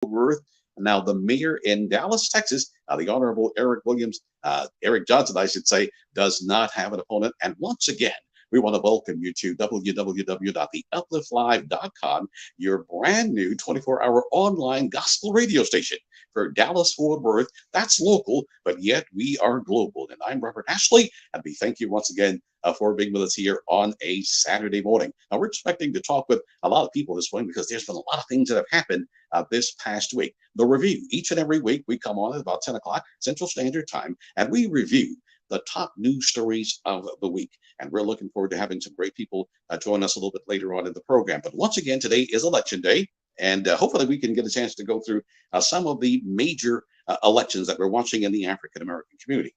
Worth. Now, the mayor in Dallas, Texas, the Honorable Eric Williams, Eric Johnson, I should say, does not have an opponent. And once again, we want to welcome you to www.theupliftlive.com, your brand new 24-hour online gospel radio station for Dallas Fort Worth. That's local, but yet we are global. And I'm Robert Ashley, and we thank you once again for being with us here on a Saturday morning. Now, we're expecting to talk with a lot of people this morning because there's been a lot of things that have happened this past week. The review, each and every week, we come on at about 10 o'clock Central Standard Time, and we review the top news stories of the week. And we're looking forward to having some great people join us a little bit later on in the program. But once again, today is Election Day. And hopefully we can get a chance to go through some of the major elections that we're watching in the African American community.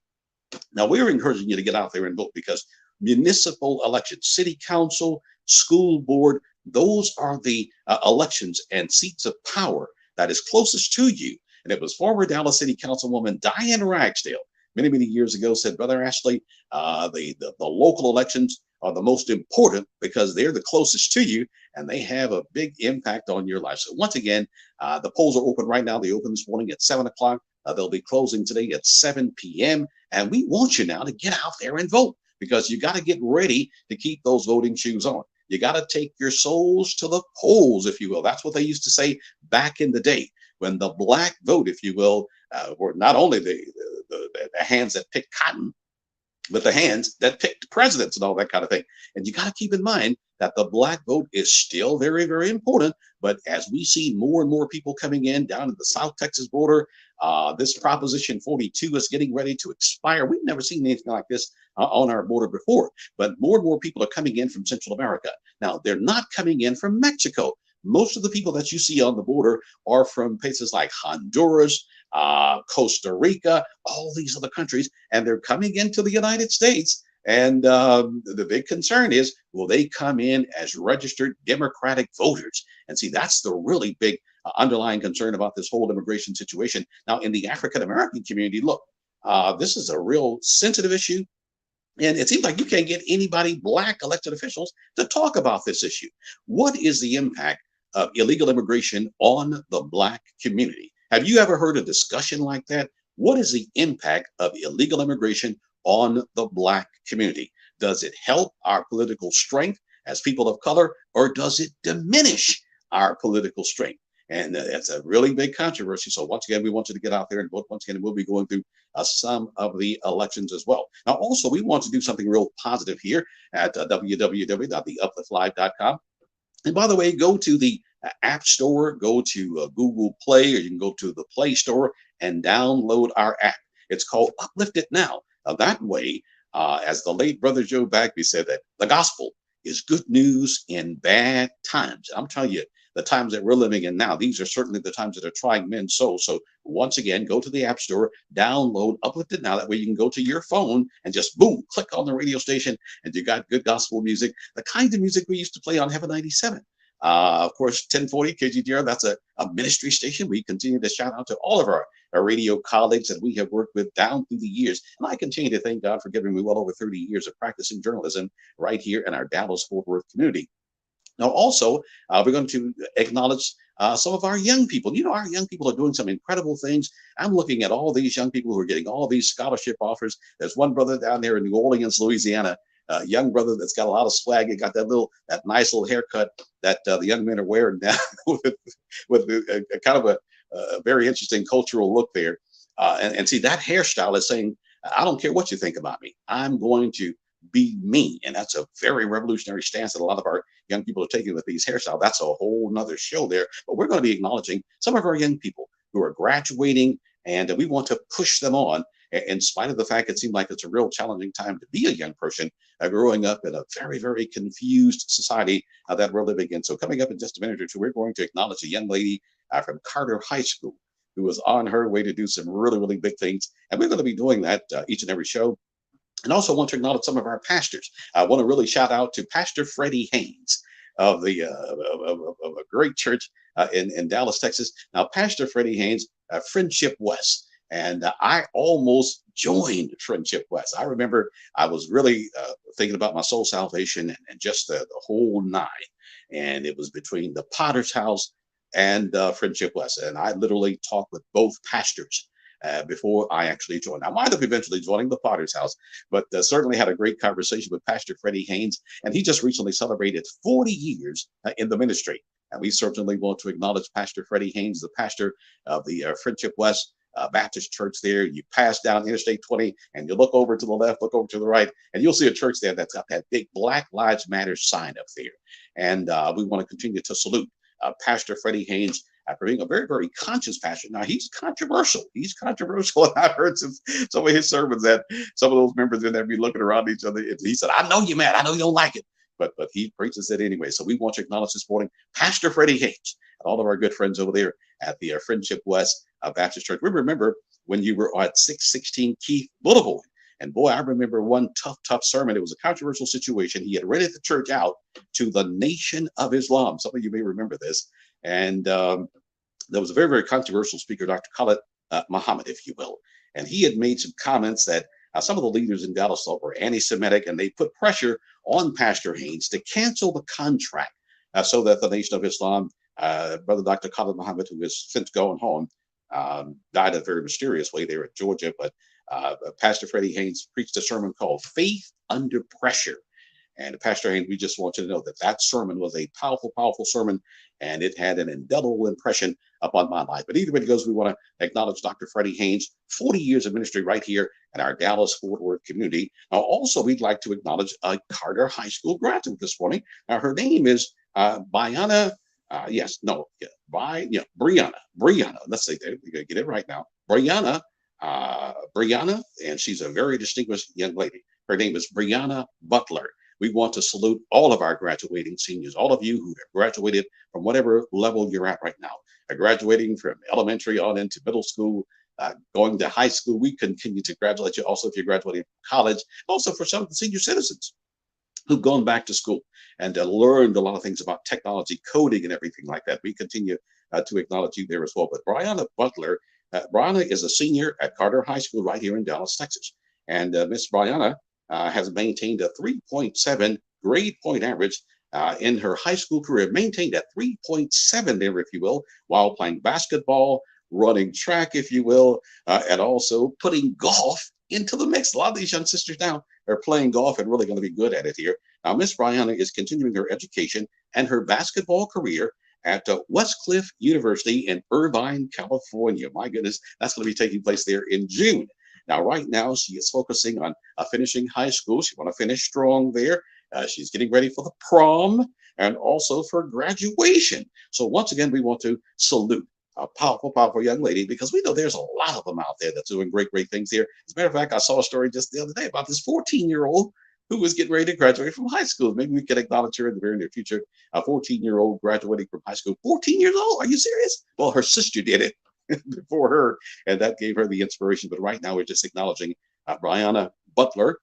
Now, we're encouraging you to get out there and vote because municipal elections, city council, school board, those are the elections and seats of power that is closest to you. And it was former Dallas City Councilwoman Diane Ragsdale many, many years ago said, Brother Ashley, the local elections are the most important because they're the closest to you and they have a big impact on your life. So once again, the polls are open right now. They open this morning at 7 o'clock. They'll be closing today at 7 p.m. And we want you now to get out there and vote because you got to get ready to keep those voting shoes on. You got to take your souls to the polls, if you will. That's what they used to say back in the day when the black vote, if you will, were not only the hands that pick cotton, but the hands that picked presidents and all that kind of thing. And you got to keep in mind that the black vote is still very, very important. But as we see more and more people coming in down to the South Texas border, this Proposition 42 is getting ready to expire. We've never seen anything like this on our border before. But more and more people are coming in from Central America. Now, they're not coming in from Mexico. Most of the people that you see on the border are from places like Honduras, Costa Rica, all these other countries, and they're coming into the United States. And the big concern is, will they come in as registered Democratic voters? And see, that's the really big underlying concern about this whole immigration situation. Now, in the African American community, look, this is a real sensitive issue. And it seems like you can't get anybody, black elected officials, to talk about this issue. What is the impact of illegal immigration on the black community? Have you ever heard a discussion like that? What is the impact of illegal immigration on the black community? Does it help our political strength as people of color, or does it diminish our political strength? And that's a really big controversy. So once again, we want you to get out there and vote. Once again, we'll be going through some of the elections as well. Now, also, we want to do something real positive here at www.theupliftlive.com. And by the way, go to the App Store, go to Google Play, or you can go to the Play Store and download our app. It's called Uplift It Now. That way, as the late Brother Joe Bagby said, that the gospel is good news in bad times. I'm telling you, the times that we're living in now, these are certainly the times that are trying men's souls. So once again, go to the App Store, download Uplift It Now. That way you can go to your phone and just boom, click on the radio station, and you got good gospel music, the kind of music we used to play on Heaven 97. Of course, 1040 KGDR, that's a ministry station. We continue to shout out to all of our radio colleagues that we have worked with down through the years. And I continue to thank God for giving me well over 30 years of practicing journalism right here in our Dallas-Fort Worth community. Now, also, we're going to acknowledge some of our young people. You know, our young people are doing some incredible things. I'm looking at all these young people who are getting all these scholarship offers. There's one brother down there in New Orleans, Louisiana, a young brother that's got a lot of swag. He got that nice little haircut that the young men are wearing now with a kind of a very interesting cultural look there. And see, that hairstyle is saying, I don't care what you think about me. I'm going to be me. And that's a very revolutionary stance that a lot of our young people are taking with these hairstyles. That's a whole nother show there. But we're going to be acknowledging some of our young people who are graduating, and we want to push them on in spite of the fact it seemed like it's a real challenging time to be a young person growing up in a very, very confused society that we're living in. So coming up in just a minute or two, we're going to acknowledge a young lady from Carter High School who was on her way to do some really, really big things. And we're going to be doing that each and every show. And also want to acknowledge some of our pastors. I want to really shout out to Pastor Freddie Haynes of the of a great church in Dallas, Texas. Now, Pastor Freddie Haynes, Friendship West. And I almost joined Friendship West. I remember I was really thinking about my soul salvation and just the whole nine. And it was between the Potter's House and Friendship West. And I literally talked with both pastors before I actually joined. I wound up eventually joining the Potter's House, but certainly had a great conversation with Pastor Freddie Haynes, and he just recently celebrated 40 years in the ministry. And we certainly want to acknowledge Pastor Freddie Haynes, the pastor of the Friendship West Baptist Church there. You pass down Interstate 20 and you look over to the left, look over to the right, and you'll see a church there that's got that big Black Lives Matter sign up there. And we want to continue to salute Pastor Freddie Haynes for being a very, very conscious pastor. Now, he's controversial. He's controversial. And I've heard some of his sermons that some of those members in there be looking around each other. He said, I know you're mad. I know you don't like it. But he preaches it anyway. So we want to acknowledge this morning Pastor Freddie Haynes and all of our good friends over there at the Friendship West Baptist Church. We remember when you were at 616 Keith Boulevard. And boy, I remember one tough sermon. It was a controversial situation. He had rented the church out to the Nation of Islam. Some of you may remember this. And there was a very, very controversial speaker, Dr. Khalid Muhammad, if you will. And he had made some comments that some of the leaders in Dallas thought were anti-Semitic, and they put pressure on Pastor Haynes to cancel the contract so that the Nation of Islam, Brother Dr. Khalid Muhammad, who has since gone home, died a very mysterious way there in Georgia. But Pastor Freddie Haynes preached a sermon called Faith Under Pressure. And Pastor Haynes, we just want you to know that that sermon was a powerful, powerful sermon, and it had an indelible impression upon my life. But either way it goes, we want to acknowledge Dr. Freddie Haynes, 40 years of ministry right here in our Dallas-Fort Worth community. Now, also, we'd like to acknowledge a Carter High School graduate this morning. Now, her name is Brianna. Brianna. Let's say that. We're going to get it right now. Brianna, and she's a very distinguished young lady. Her name is Brianna Butler. We want to salute all of our graduating seniors, all of you who have graduated from whatever level you're at right now, graduating from elementary on into middle school, going to high school. We continue to congratulate you. Also, if you're graduating from college, also for some of the senior citizens who've gone back to school and learned a lot of things about technology, coding, and everything like that. We continue to acknowledge you there as well. But Brianna Butler, Brianna is a senior at Carter High School right here in Dallas, Texas. And Miss Brianna has maintained a 3.7 grade point average in her high school career, maintained at 3.7 there, if you will, while playing basketball, running track, if you will, and also putting golf into the mix. A lot of these young sisters now are playing golf and really going to be good at it here. Now, Miss Brianna is continuing her education and her basketball career at Westcliff University in Irvine, California. My goodness, that's going to be taking place there in June. Now, right now, she is focusing on finishing high school. She wants to finish strong there. She's getting ready for the prom and also for graduation. So once again, we want to salute a powerful, powerful young lady, because we know there's a lot of them out there that's doing great, great things here. As a matter of fact, I saw a story just the other day about this 14-year-old who was getting ready to graduate from high school. Maybe we can acknowledge her in the very near future. A 14-year-old graduating from high school. 14 years old? Are you serious? Well, her sister did it before her, and that gave her the inspiration. But right now, we're just acknowledging Brianna Butler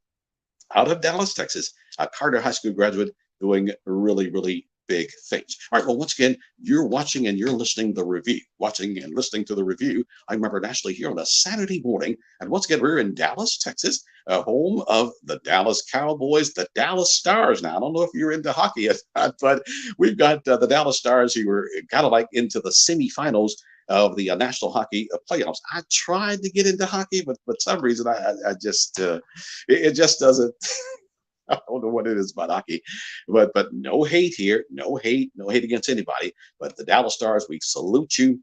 out of Dallas, Texas, a Carter High School graduate doing really, really big things. All right, well, once again, you're watching and you're listening to the review. Watching and listening to the review. I'm Robert Ashley here on a Saturday morning, and once again, we're in Dallas, Texas, home of the Dallas Cowboys, the Dallas Stars. Now, I don't know if you're into hockey yet, but we've got the Dallas Stars who were kind of like into the semifinals of the National Hockey playoffs. I tried to get into hockey, but for some reason, I just it just doesn't. I don't know what it is about hockey, but no hate here, no hate against anybody. But the Dallas Stars, we salute you,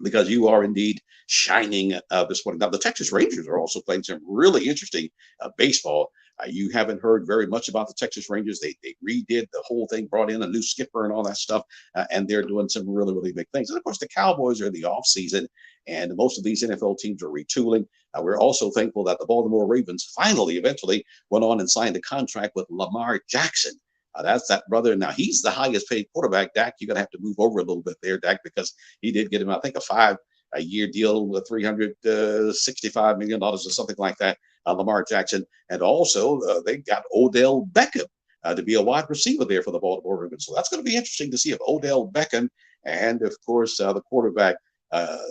because you are indeed shining this morning. Now, the Texas Rangers are also playing some really interesting baseball. You haven't heard very much about the Texas Rangers. They redid the whole thing, brought in a new skipper and all that stuff, and they're doing some really, really big things. And of course, the Cowboys are in the off season, and most of these NFL teams are retooling. We're also thankful that the Baltimore Ravens finally, eventually, went on and signed a contract with Lamar Jackson. That's that brother. Now, he's the highest paid quarterback. Dak, you're going to have to move over a little bit there, Dak, because he did get him, I think, a year deal with $365 million or something like that, Lamar Jackson. And also, they got Odell Beckham to be a wide receiver there for the Baltimore Ravens. So that's going to be interesting to see if Odell Beckham and, of course, the quarterback,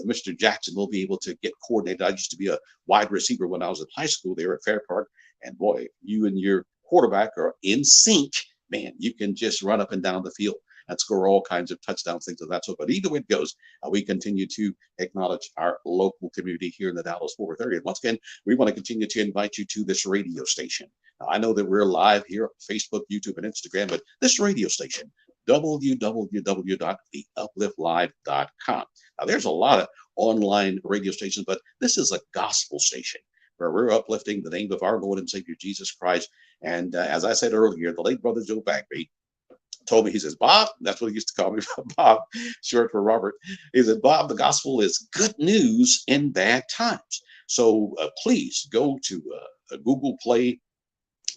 Mr. Jackson, will be able to get coordinated. I used to be a wide receiver when I was in high school there at Fair Park. And boy, you and your quarterback are in sync. Man, you can just run up and down the field. and score all kinds of touchdowns, things of that sort. But either way it goes, we continue to acknowledge our local community here in the Dallas-Fort Worth area. And once again, we want to continue to invite you to this radio station. Now, I know that we're live here on Facebook, YouTube, and Instagram, but this radio station, www.theupliftlive.com. Now, there's a lot of online radio stations, but this is a gospel station where we're uplifting the name of our Lord and Savior Jesus Christ. And as I said earlier, the late brother Joe Bagby told me, he says, Bob, that's what he used to call me, Bob, short for Robert. He said, Bob, the gospel is good news in bad times. So please go to Google Play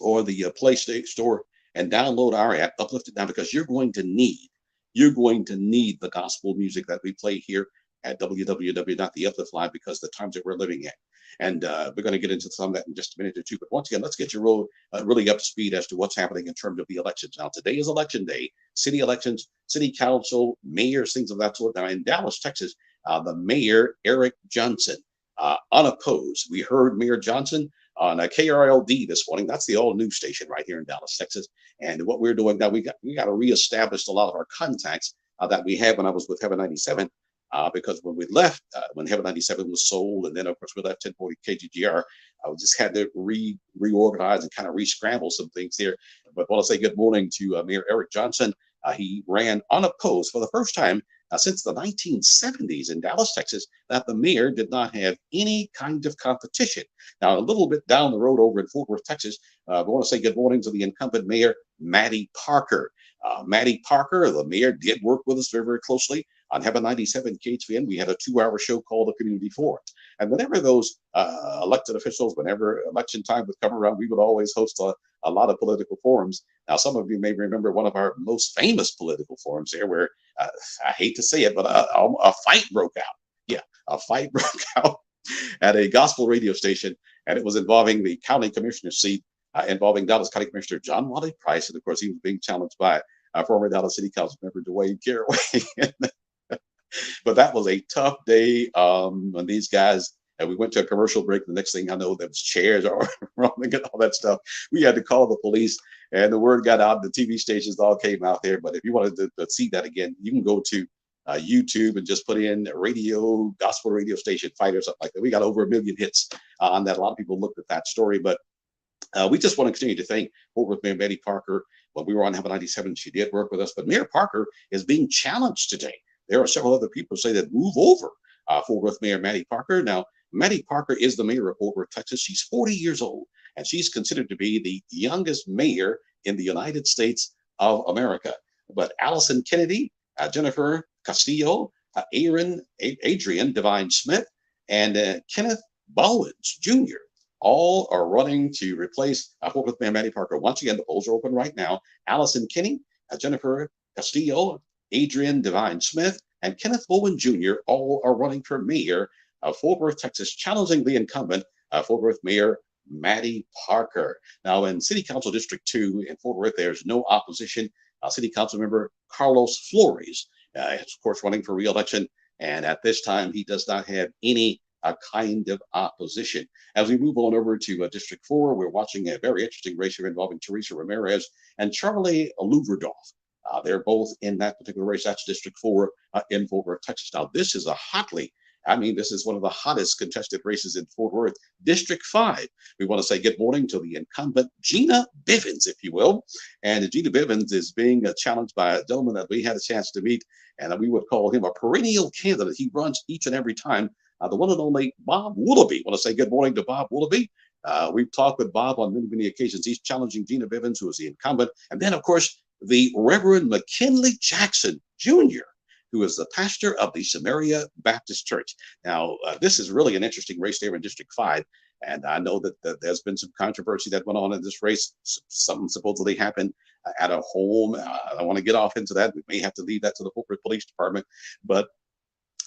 or the Play Store and download our app, Uplift It Now, because you're going to need the gospel music that we play here at www.theupliftlive, because the times that we're living in. And we're going to get into some of that in just a minute or two. But once again, let's get you really up to speed as to what's happening in terms of the elections. Now, today is election day, city elections, city council, mayors, things of that sort. Now, in Dallas, Texas, the mayor, Eric Johnson, unopposed. We heard Mayor Johnson on KRLD this morning. That's the all news station right here in Dallas, Texas. And what we're doing now, we got to reestablish a lot of our contacts that we had when I was with Heaven 97. Because when we left, when Heaven 97 was sold, and then of course we left 1040 KGGR, I just had to reorganize and kind of re-scramble some things here. But I want to say good morning to Mayor Eric Johnson. He ran unopposed for the first time since the 1970s in Dallas, Texas, that the mayor did not have any kind of competition. Now, a little bit down the road over in Fort Worth, Texas, I want to say good morning to the incumbent mayor, Mattie Parker. Mattie Parker, the mayor, did work with us very, very closely. On Heaven 97 KHVN, we had a 2-hour show called The Community Forum. And whenever those elected officials, whenever election time would come around, we would always host a lot of political forums. Now, some of you may remember one of our most famous political forums there where, I hate to say it, but a fight broke out. Yeah, a fight broke out at a gospel radio station, and it was involving the county commissioner's seat, involving Dallas County Commissioner John Wally Price. And of course, he was being challenged by former Dallas City Council member Dwayne Caraway. But that was a tough day when these guys, and we went to a commercial break. The next thing I know, there was chairs all rolling and all that stuff. We had to call the police, and the word got out. The TV stations all came out there. But if you wanted to see that again, you can go to YouTube and just put in gospel radio station fight or something like that. We got over 1 million hits on that. A lot of people looked at that story, but we just want to continue to thank Fort Worth Mayor Mattie Parker. When we were on Heaven 97, she did work with us, but Mayor Parker is being challenged today. There are several other people say that move over Fort Worth Mayor Mattie Parker. Now, Mattie Parker is the mayor of Fort Worth, Texas. She's 40 years old, and she's considered to be the youngest mayor in the United States of America. But Allison Kennedy, Jennifer Castillo, Adrian Divine Smith, and Kenneth Bowens Jr. all are running to replace Fort Worth Mayor Mattie Parker. Once again, the polls are open right now. Allison Kinney, Jennifer Castillo, Adrian Divine Smith, and Kenneth Bowen Jr. all are running for mayor of Fort Worth, Texas, challenging the incumbent Fort Worth Mayor Mattie Parker. Now, in City Council District 2 in Fort Worth, there's no opposition. City Council member Carlos Flores is, of course, running for re-election, and at this time, he does not have any kind of opposition. As we move on over to District 4, we're watching a very interesting race here involving Teresa Ramirez and Charlie Louverdoff. They're both in that particular race. That's District 4 in Fort Worth, Texas. Now, this is this is one of the hottest contested races in Fort Worth. District 5, we want to say good morning to the incumbent Gina Bivens, if you will. And Gina Bivens is being challenged by a gentleman that we had a chance to meet, and we would call him a perennial candidate. He runs each and every time. The one and only Bob Willoughby. I want to say good morning to Bob Willoughby. We've talked with Bob on many, many occasions. He's challenging Gina Bivens, who is the incumbent. And then, of course, the Reverend McKinley Jackson Jr., who is the pastor of the Samaria Baptist Church. Now, this is really an interesting race there in District 5. And I know that there's been some controversy that went on in this race. Something supposedly happened at a home. I don't want to get off into that. We may have to leave that to the Fort Worth Police Department. But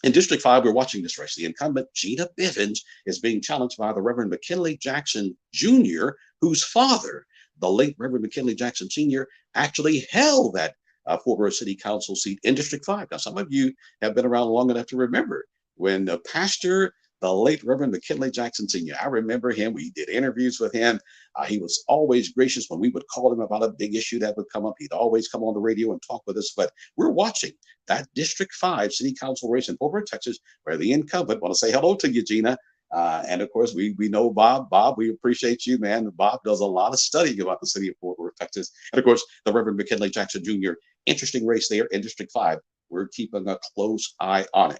in District 5, we're watching this race. The incumbent, Gina Bivens, is being challenged by the Reverend McKinley Jackson Jr., whose father, the late Reverend McKinley Jackson Sr., actually held that Fort Worth City Council seat in District 5. Now, some of you have been around long enough to remember when Pastor the late Reverend McKinley Jackson Sr. I remember him. We did interviews with him. He was always gracious when we would call him about a big issue that would come up. He'd always come on the radio and talk with us. But we're watching that District 5 City Council race in Fort Worth, Texas, where the incumbent, want to say hello to you, Gina. And of course, we know Bob. Bob, we appreciate you, man. Bob does a lot of studying about the city of Fort Worth, Texas. And of course, the Reverend McKinley Jackson Jr. Interesting race there in District 5. We're keeping a close eye on it.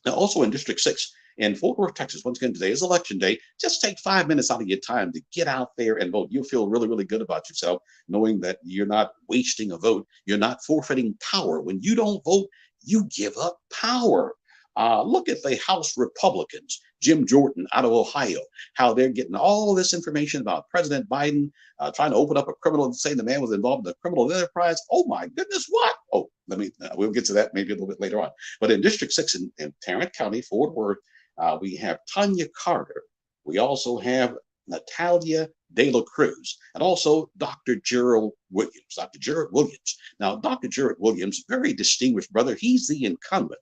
Now, also in District 6 in Fort Worth, Texas, once again, today is election day. Just take 5 minutes out of your time to get out there and vote. You'll feel really, really good about yourself, knowing that you're not wasting a vote. You're not forfeiting power. When you don't vote, you give up power. Look at the House Republicans, Jim Jordan out of Ohio, how they're getting all this information about President Biden, trying to open up a criminal and saying the man was involved in a criminal enterprise. Oh my goodness, what? Oh, we'll get to that maybe a little bit later on. But in District 6 in Tarrant County, Fort Worth, we have Tanya Carter. We also have Natalia De La Cruz, and also Dr. Gerald Williams. Dr. Gerald Williams. Now, Dr. Gerald Williams, very distinguished brother. He's the incumbent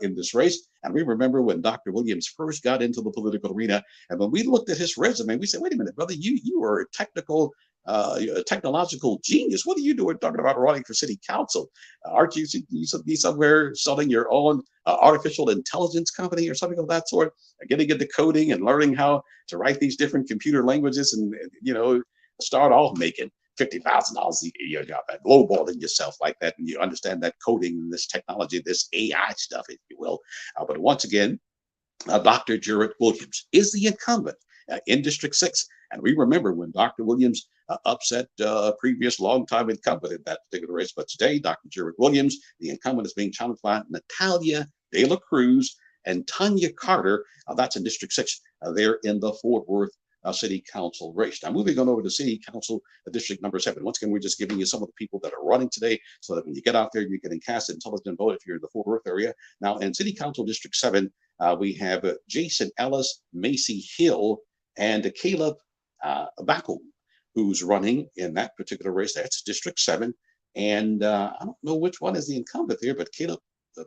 in this race. And we remember when Dr. Williams first got into the political arena, and when we looked at his resume, we said, wait a minute, brother, you are a technological genius. What are you doing talking about running for city council? Aren't you should be somewhere selling your own artificial intelligence company or something of that sort, getting into coding and learning how to write these different computer languages and start off making $50,000 a year, job at lowballing yourself like that, and you understand that coding and this technology, this AI stuff, if you will. But once again, Dr. Gerald Williams is the incumbent in District 6. And we remember when Dr. Williams upset previous longtime incumbent in that particular race. But today, Dr. Gerald Williams, the incumbent, is being challenged by Natalia De La Cruz and Tanya Carter. That's in District 6. They're in the Fort Worth City Council race. Now, moving on over to City Council District number 7. Once again, we're just giving you some of the people that are running today so that when you get out there, you can cast an intelligent vote if you're in the Fort Worth area. Now, in City Council District 7, we have Jason Ellis, Macy Hill, and Caleb Backel, who's running in that particular race. That's District 7. And I don't know which one is the incumbent there, but Caleb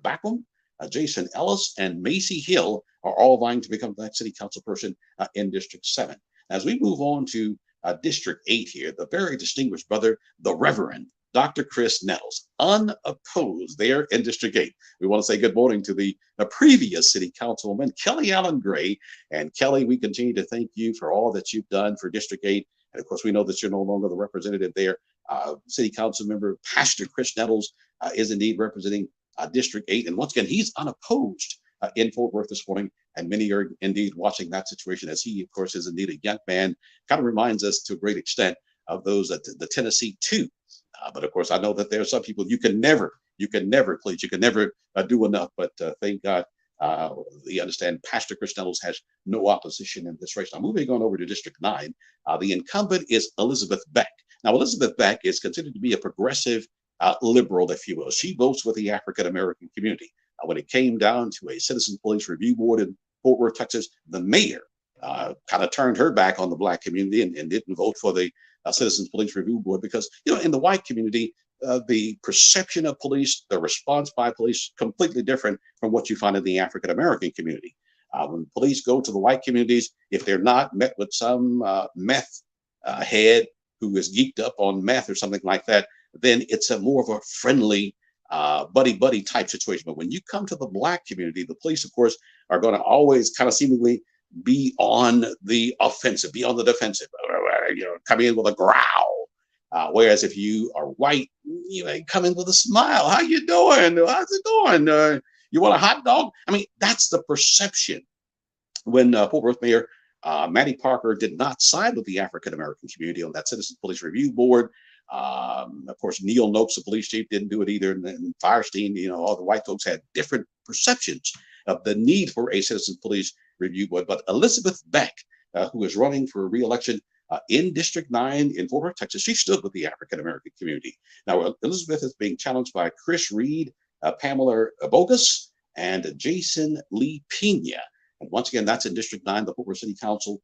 Backel, Jason Ellis, and Macy Hill are all vying to become that city council person in District 7. As we move on to District 8 here, the very distinguished brother, the Reverend Dr. Chris Nettles, unopposed there in District 8. We want to say good morning to the previous city councilwoman, Kelly Allen Gray. And Kelly, we continue to thank you for all that you've done for District 8. And of course, we know that you're no longer the representative there. City council member, Pastor Chris Nettles, is indeed representing District 8. And once again, he's unopposed in Fort Worth this morning. And many are indeed watching that situation as he, of course, is indeed a young man. Kind of reminds us to a great extent of those at the Tennessee 2. But of course, I know that there are some people you can never please, you can never do enough. But thank God, we understand Pastor Chris Nettles has no opposition in this race. Now, moving on over to District 9, the incumbent is Elizabeth Beck. Now, Elizabeth Beck is considered to be a progressive liberal, if you will. She votes with the African American community. When it came down to a Citizen Police Review Board in Fort Worth, Texas, the mayor kind of turned her back on the Black community and didn't vote for the Citizens Police Review Board because, in the white community, the perception of police, the response by police, completely different from what you find in the African American community. When police go to the white communities, if they're not met with some meth head who is geeked up on meth or something like that, then it's a more of a friendly buddy type situation. But when you come to the Black community, the police, of course, are going to always kind of seemingly be on the offensive, be on the defensive, come in with a growl. Whereas if you are white, you may come in with a smile. How you doing? How's it going? You want a hot dog? I mean, that's the perception. When Fort Worth Mayor Mattie Parker did not side with the African American community on that Citizen Police Review Board. Of course, Neil Noakes, the police chief, didn't do it either. And Firestein, all the white folks had different perceptions of the need for a Citizen Police Review Board. But Elizabeth Beck, who is running for re-election in District 9 in Fort Worth, Texas, she stood with the African American community. Now, Elizabeth is being challenged by Chris Reed, Pamela Bogus, and Jason Lee Pena. And once again, that's in District 9, the Fort Worth City Council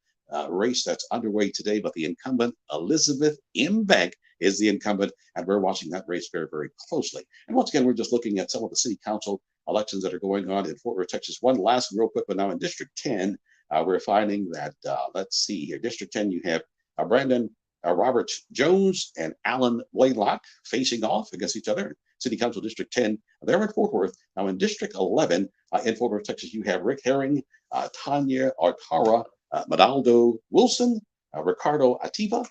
race that's underway today. But the incumbent, Elizabeth M. Beck, is the incumbent, and we're watching that race very, very closely. And once again, we're just looking at some of the city council elections that are going on in Fort Worth, Texas. One last real quick, but now in District 10, we're finding that, let's see here, District 10, you have Brandon Robert Jones and Alan Blaylock facing off against each other. City Council District 10, they're in Fort Worth. Now in District 11, in Fort Worth, Texas, you have Rick Herring, Tanya Artara, Madaldo Wilson, Ricardo Ativa,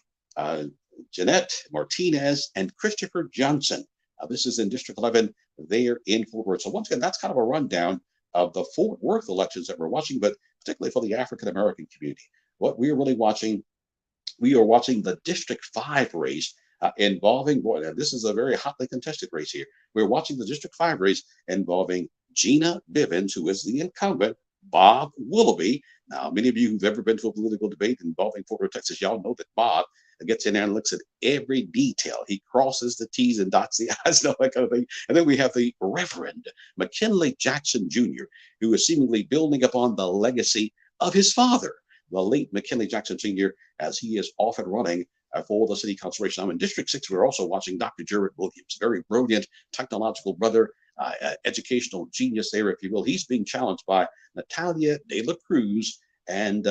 Jeanette Martinez, and Christopher Johnson. This is in District 11 there in Fort Worth. So once again, that's kind of a rundown of the Fort Worth elections that we're watching, but particularly for the African-American community. What we're really watching, we are watching the District 5 race involving, boy, this is a very hotly contested race here. We're watching the District 5 race involving Gina Bivens, who is the incumbent, Bob Willoughby. Now, many of you who've ever been to a political debate involving Fort Worth, Texas, y'all know that Bob gets in there and looks at every detail. He crosses the T's and dots the I's and all that kind of thing. And then we have the Reverend McKinley Jackson Jr., who is seemingly building upon the legacy of his father, the late McKinley Jackson Sr., as he is off and running for the city council race. Now in District 6, we're also watching Dr. Jared Williams, very brilliant technological brother, educational genius there, if you will. He's being challenged by Natalia De La Cruz and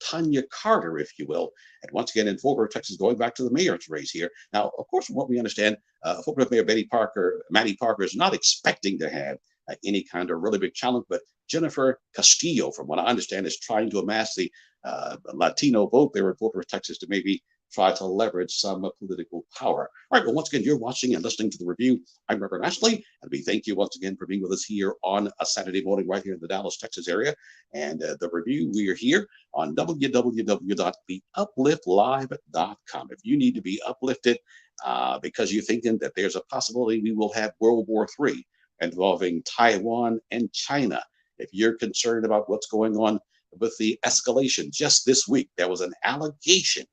Tanya Carter, if you will. And once again, in Fort Worth, Texas, going back to the mayor's race here. Now, of course, from what we understand, Fort Worth Mayor Maddie Parker is not expecting to have any kind of really big challenge, but Jennifer Castillo, from what I understand, is trying to amass the Latino vote there in Fort Worth, Texas, to maybe try to leverage some political power. All right, well, once again, you're watching and listening to the review. I'm Reverend Ashley, and we thank you once again for being with us here on a Saturday morning right here in the Dallas, Texas area. And the review, we are here on www.theupliftlive.com. If you need to be uplifted because you're thinking that there's a possibility we will have World War III involving Taiwan and China, if you're concerned about what's going on with the escalation just this week, there was an allegation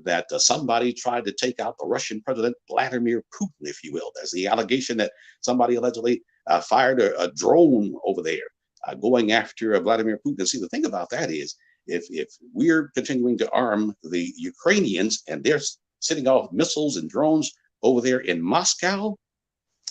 that somebody tried to take out the Russian President Vladimir Putin, if you will. There's the allegation that somebody allegedly fired a drone over there going after Vladimir Putin. And see, the thing about that is, if we're continuing to arm the Ukrainians and they're sending off missiles and drones over there in Moscow,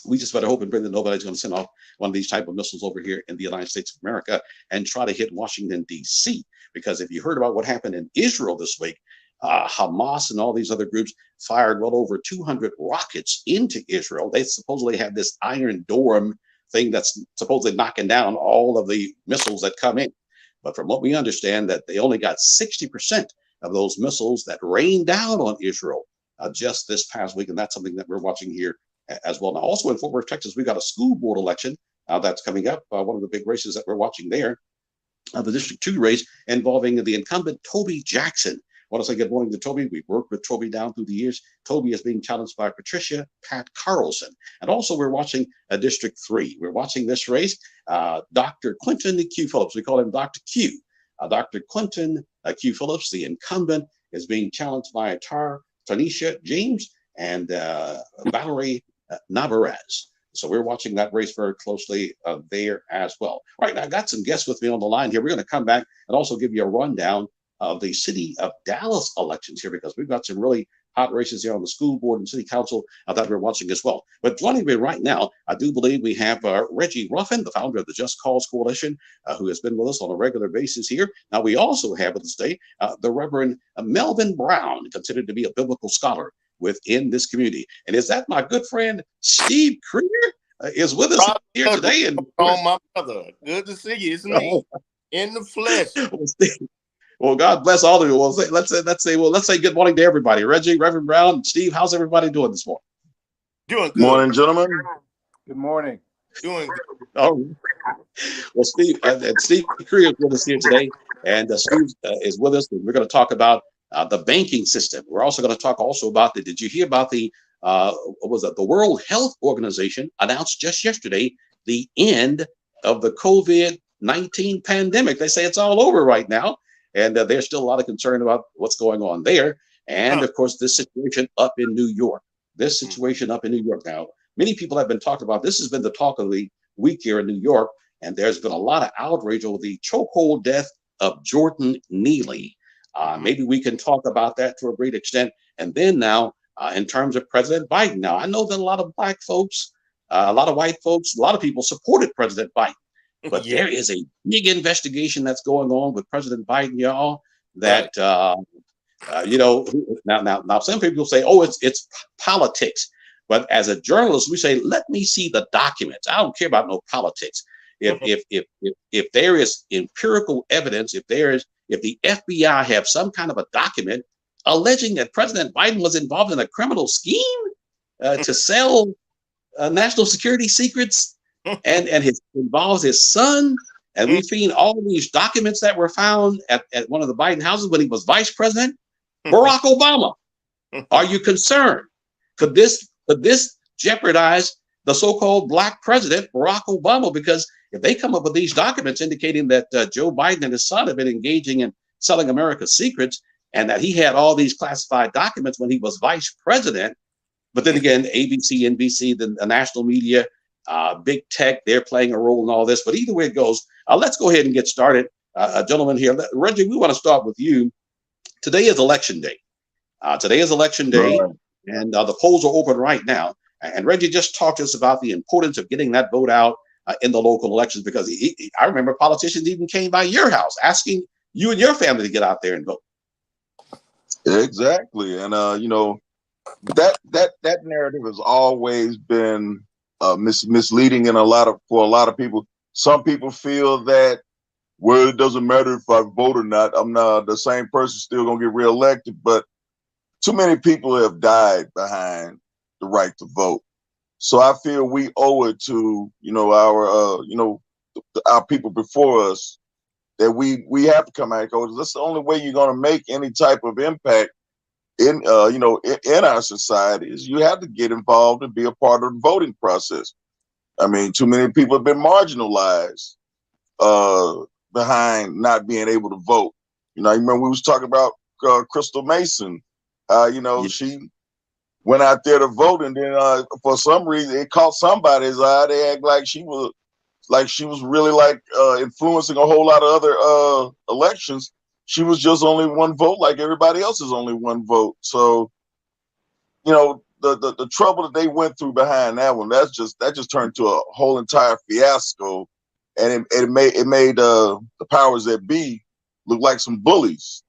we just better hope and pray that nobody's going to send off one of these type of missiles over here in the United States of America and try to hit Washington, D.C. Because if you heard about what happened in Israel this week, Hamas and all these other groups fired well over 200 rockets into Israel. They supposedly have this Iron Dome thing that's supposedly knocking down all of the missiles that come in. But from what we understand, that they only got 60% of those missiles that rained down on Israel just this past week. And that's something that we're watching here as well. Now, also in Fort Worth, Texas, we got a school board election that's coming up. One of the big races that we're watching there, the District 2 race involving the incumbent Toby Jackson. I want to say good morning to Toby. We've worked with Toby down through the years. Toby is being challenged by Patricia Pat Carlson. And also we're watching District 3. We're watching this race. Dr. Quentin Q. Phillips, we call him Dr. Q. Dr. Quentin Q. Phillips, the incumbent, is being challenged by Tanisha James and Valerie Navarez. So we're watching that race very closely there as well. All right, now I've got some guests with me on the line here. We're going to come back and also give you a rundown of the city of Dallas elections here, because we've got some really hot races here on the school board and city council that we're watching as well. But joining me right now, I do believe we have Reggie Ruffin, the founder of the Just Cause Coalition, who has been with us on a regular basis here. Now, we also have with us today the Reverend Melvin Brown, considered to be a biblical scholar within this community. And is that my good friend Steve Krieger is with us here today? And my brother, good to see you. It's me in the flesh. Well, God bless all of you. Well, let's say good morning to everybody. Reggie, Reverend Brown, Steve, how's everybody doing this morning? Doing good. Morning, gentlemen. Good morning. Doing good. Oh, well, Steve and Steve Krieger is with us here today, and Steve is with us. And we're going to talk about the banking system. We're also going to talk about did you hear about the what was it? The World Health Organization announced just yesterday the end of the COVID-19 pandemic. They say it's all over right now. And there's still a lot of concern about what's going on there. And of course, this situation up in New York. Now, many people have been talking about, this has been the talk of the week here in New York. And there's been a lot of outrage over the chokehold death of Jordan Neely. Maybe we can talk about that to a great extent. And then now, in terms of President Biden. Now, I know that a lot of Black folks A lot of white folks, a lot of people supported President Biden. But Yeah. there is a big investigation that's going on with President Biden, y'all. Right. That now some people say, "Oh, it's politics." But as a journalist, we say, "Let me see the documents. I don't care about no politics. If there is empirical evidence, if the FBI have some kind of a document alleging that President Biden was involved in a criminal scheme to sell national security secrets, and involves his son." And we've seen all these documents that were found at one of the Biden houses when he was vice president. Barack Obama, are you concerned? Could this jeopardize the so-called black president, Barack Obama? Because if they come up with these documents indicating that Joe Biden and his son have been engaging in selling America's secrets, and that he had all these classified documents when he was vice president, but then again, ABC, NBC, the national media, big tech, they're playing a role in all this. But either way it goes, let's go ahead and get started. Gentlemen here, Reggie, we want to start with you. Today is election day. Right. And the polls are open right now. And Reggie just talked to us about the importance of getting that vote out in the local elections, because I remember politicians even came by your house asking you and your family to get out there and vote. Exactly. And that narrative has always been misleading for a lot of people. Some people feel that, well, it doesn't matter if I vote or not. I'm not the same person still gonna get reelected. But too many people have died behind the right to vote. So I feel we owe it to our people before us that we have to come out, because that's the only way you're gonna make any type of impact in our society. Is you have to get involved and be a part of the voting process. I mean, too many people have been marginalized behind not being able to vote. I remember we was talking about Crystal Mason. She went out there to vote, and then for some reason it caught somebody's eye. They act like she was really influencing a whole lot of other elections. She was just only one vote, like everybody else is only one vote. So, the trouble that they went through behind that one, that just turned to a whole entire fiasco, and it made the powers that be look like some bullies,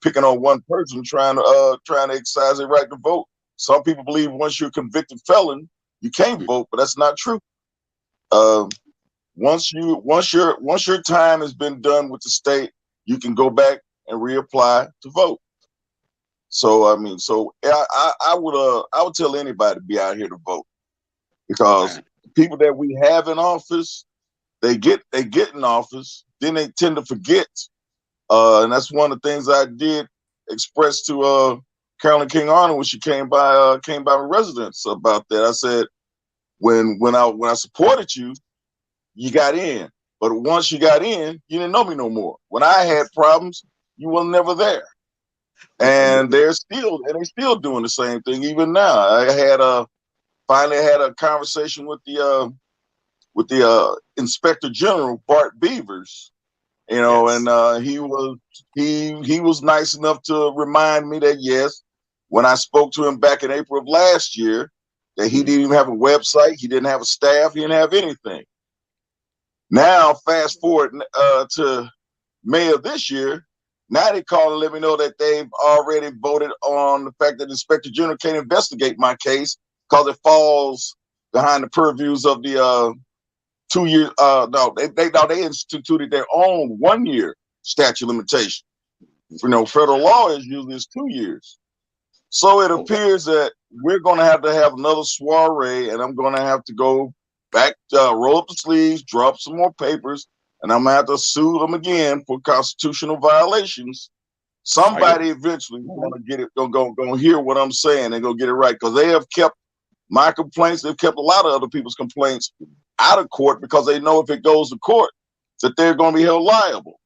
picking on one person, trying to exercise their right to vote. Some people believe once you're a convicted felon, you can't vote, but that's not true. Once your time has been done with the state, you can go back and reapply to vote. So I would tell anybody to be out here to vote, because the people that we have in office, they get in office, then they tend to forget. And that's one of the things I did express to Carolyn King Arnold when she came by my residence about that. I said, when I supported you, you got in. But once you got in, you didn't know me no more. When I had problems, you were never there. And they're still doing the same thing even now. I finally had a conversation with the Inspector General, Bart Beavers, Yes. and he was nice enough to remind me that, yes, when I spoke to him back in April of last year, that he didn't even have a website, he didn't have a staff, he didn't have anything. Now, fast forward to May of this year, now they call and let me know that they've already voted on the fact that the Inspector General can't investigate my case because it falls behind the purviews of the 2 years. They instituted their own 1 year statute limitation. Federal law is usually 2 years. So it appears that we're going to have another soiree, and I'm going to have to go back, roll up the sleeves, drop some more papers, and I'm going to have to sue them again for constitutional violations. Somebody eventually going to get it, going to hear what I'm saying and go get it right, because they have kept my complaints, they've kept a lot of other people's complaints out of court, because they know if it goes to court that they're going to be held liable,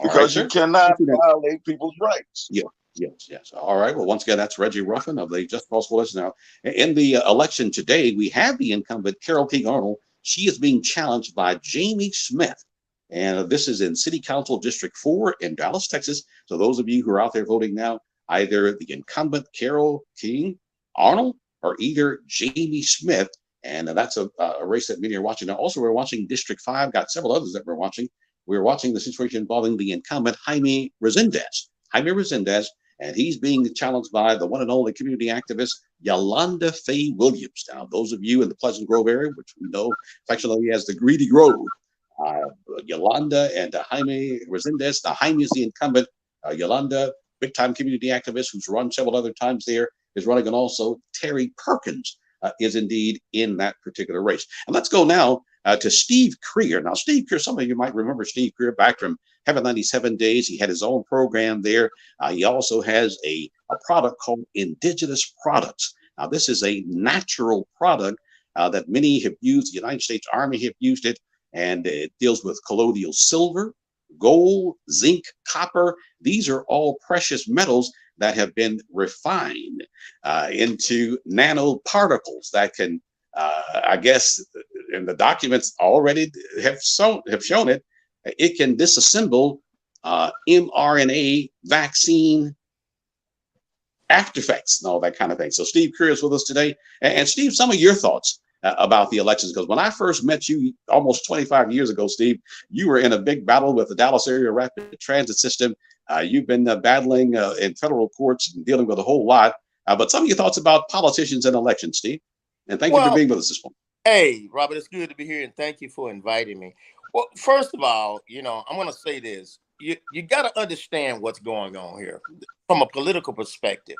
because you cannot violate people's rights. Yes. All right. Well, once again, that's Reggie Ruffin of the Just Cause Coalition. Now, in the election today, we have the incumbent Carol King Arnold. She is being challenged by Jamie Smith. And this is in City Council District 4 in Dallas, Texas. So those of you who are out there voting now, either the incumbent Carol King Arnold or either Jamie Smith. And that's a race that many are watching. Now, also, we're watching District 5, got several others that we're watching. We're watching the situation involving the incumbent Jaime Resendez. Jaime Resendez, and he's being challenged by the one and only community activist Yolanda Faye Williams. Now, those of you in the Pleasant Grove area, which we know affectionately as the Greedy Grove, Yolanda and Jaime Resendez. Now, Jaime is the incumbent. Yolanda, big-time community activist who's run several other times there, is running, and also Terry Perkins is indeed in that particular race. And let's go now to Steve Creer. Now, Steve Creer, some of you might remember Steve Creer back from Heaven 97 days. He had his own program there. He also has a product called Indigenous Products. Now, this is a natural product that many have used. The United States Army have used it, and it deals with colloidal silver, gold, zinc, copper. These are all precious metals that have been refined into nanoparticles that can, I guess, and the documents already have shown it, it can disassemble mRNA vaccine after effects and all that kind of thing. So Steve Creer is with us today. And Steve, some of your thoughts about the elections, because when I first met you almost 25 years ago, Steve, you were in a big battle with the Dallas area rapid transit system. You've been battling in federal courts and dealing with a whole lot. But some of your thoughts about politicians and elections, Steve. And thank you for being with us this morning. Hey, Robert, it's good to be here, and thank you for inviting me. Well, first of all, I'm going to say this. You got to understand what's going on here from a political perspective.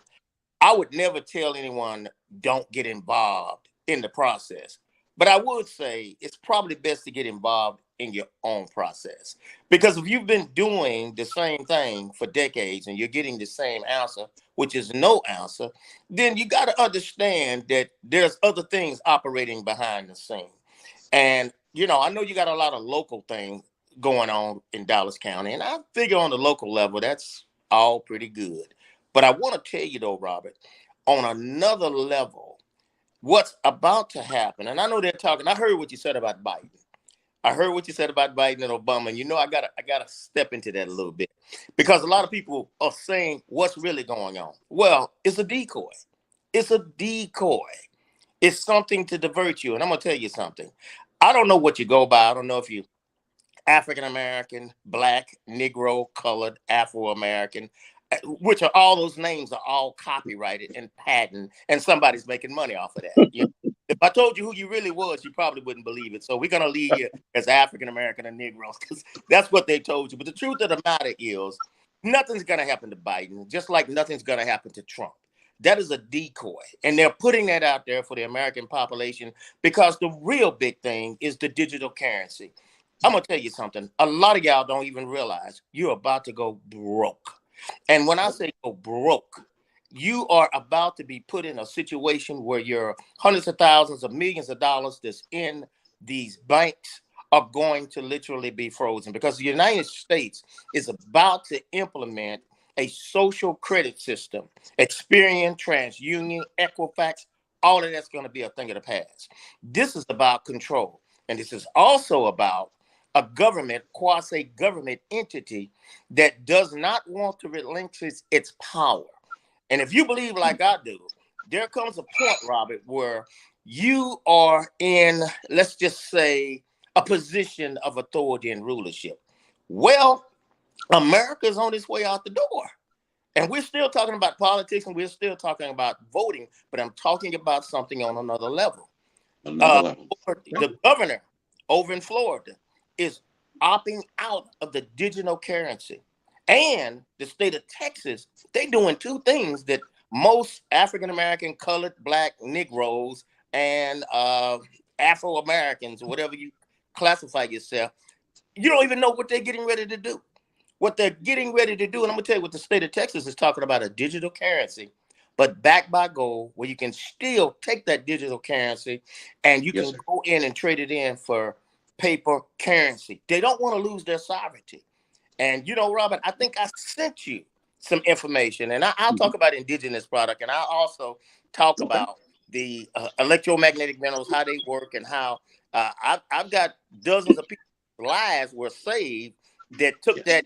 I would never tell anyone don't get involved in the process. But I would say it's probably best to get involved in your own process. Because if you've been doing the same thing for decades and you're getting the same answer, which is no answer, then you got to understand that there's other things operating behind the scene. And, I know you got a lot of local things going on in Dallas County. And I figure on the local level, that's all pretty good. But I want to tell you, though, Robert, on another level, what's about to happen, and I know they're talking, I heard what you said about Biden. I heard what you said about Biden and Obama, and I gotta step into that a little bit, because a lot of people are saying what's really going on. Well, it's a decoy. It's a decoy. It's something to divert you. And I'm gonna tell you something. I don't know what you go by. I don't know if you African American, Black, Negro, colored, Afro American, which are all those names are all copyrighted and patent, and somebody's making money off of that. If I told you who you really was, you probably wouldn't believe it. So we're going to leave you as African American and Negroes, because that's what they told you. But the truth of the matter is, nothing's going to happen to Biden, just like nothing's going to happen to Trump. That is a decoy. And they're putting that out there for the American population, because the real big thing is the digital currency. I'm going to tell you something. A lot of y'all don't even realize you're about to go broke. And when I say go broke, you are about to be put in a situation where your hundreds of thousands of millions of dollars that's in these banks are going to literally be frozen, because the United States is about to implement a social credit system. Experian, TransUnion, Equifax, all of that's going to be a thing of the past. This is about control. And this is also about a government, quasi-government entity that does not want to relinquish its power. And if you believe like I do, there comes a point, Robert, where you are in, let's just say, a position of authority and rulership. Well, America's on its way out the door. And we're still talking about politics, and we're still talking about voting, but I'm talking about something on another level. The governor over in Florida is opting out of the digital currency. And the state of Texas, they're doing two things that most African-American, colored, Black, Negroes, and Afro-Americans, whatever you classify yourself, you don't even know what they're getting ready to do. What they're getting ready to do, and I'm going to tell you what the state of Texas is talking about, a digital currency, but backed by gold, where you can still take that digital currency and you can go in and trade it in for paper currency. They don't want to lose their sovereignty. And, Robert, I think I sent you some information, and I'll talk about indigenous product, and I'll also talk about the electromagnetic minerals, how they work, and how I've got dozens of people's lives were saved that took that,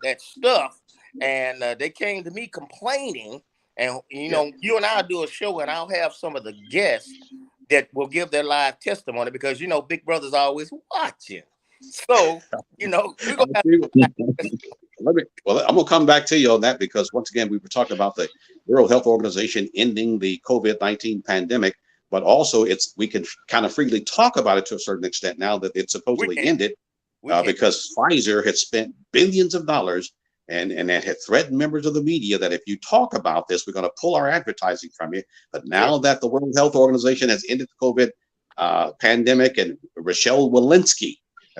that stuff, and they came to me complaining, And you and I do a show, and I'll have some of the guests that will give their live testimony because Big Brother's always watching. So we're gonna have I'm gonna come back to you on that because once again we were talking about the World Health Organization ending the COVID-19 pandemic, but also we can kind of freely talk about it to a certain extent now that it's supposedly ended because Pfizer had spent billions of dollars and that had threatened members of the media that if you talk about this, we're going to pull our advertising from you. But now that the World Health Organization has ended the COVID pandemic, and Rochelle Walensky,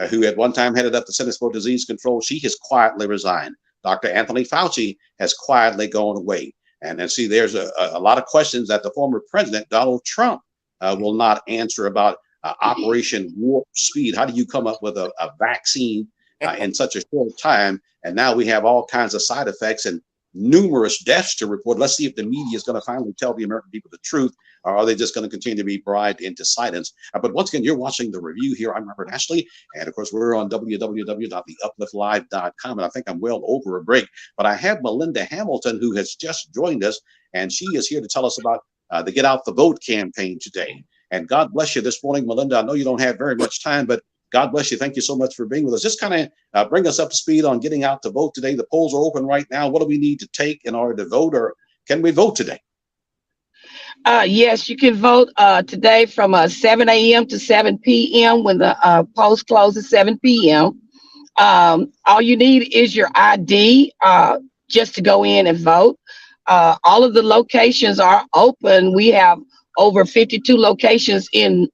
who at one time headed up the Centers for Disease Control, she has quietly resigned. Dr. Anthony Fauci has quietly gone away. And see, there's a lot of questions that the former president, Donald Trump, will not answer about Operation Warp Speed. How do you come up with a vaccine in such a short time? And now we have all kinds of side effects and numerous deaths to report. Let's see if the media is going to finally tell the American people the truth, or are they just going to continue to be bribed into silence? But once again, you're watching The Review here. I'm Robert Ashley. And of course, we're on www.theupliftlive.com. And I think I'm well over a break. But I have Melinda Hamilton, who has just joined us, and she is here to tell us about the Get Out the Vote campaign today. And God bless you this morning, Melinda. I know you don't have very much time, but God bless you. Thank you so much for being with us. Just kind of bring us up to speed on getting out to vote today. The polls are open right now. What do we need to take in order to vote, or can we vote today? Yes, you can vote today from 7 a.m. to 7 p.m. when the polls close at 7 p.m. All you need is your ID just to go in and vote. All of the locations are open. We have over 52 locations in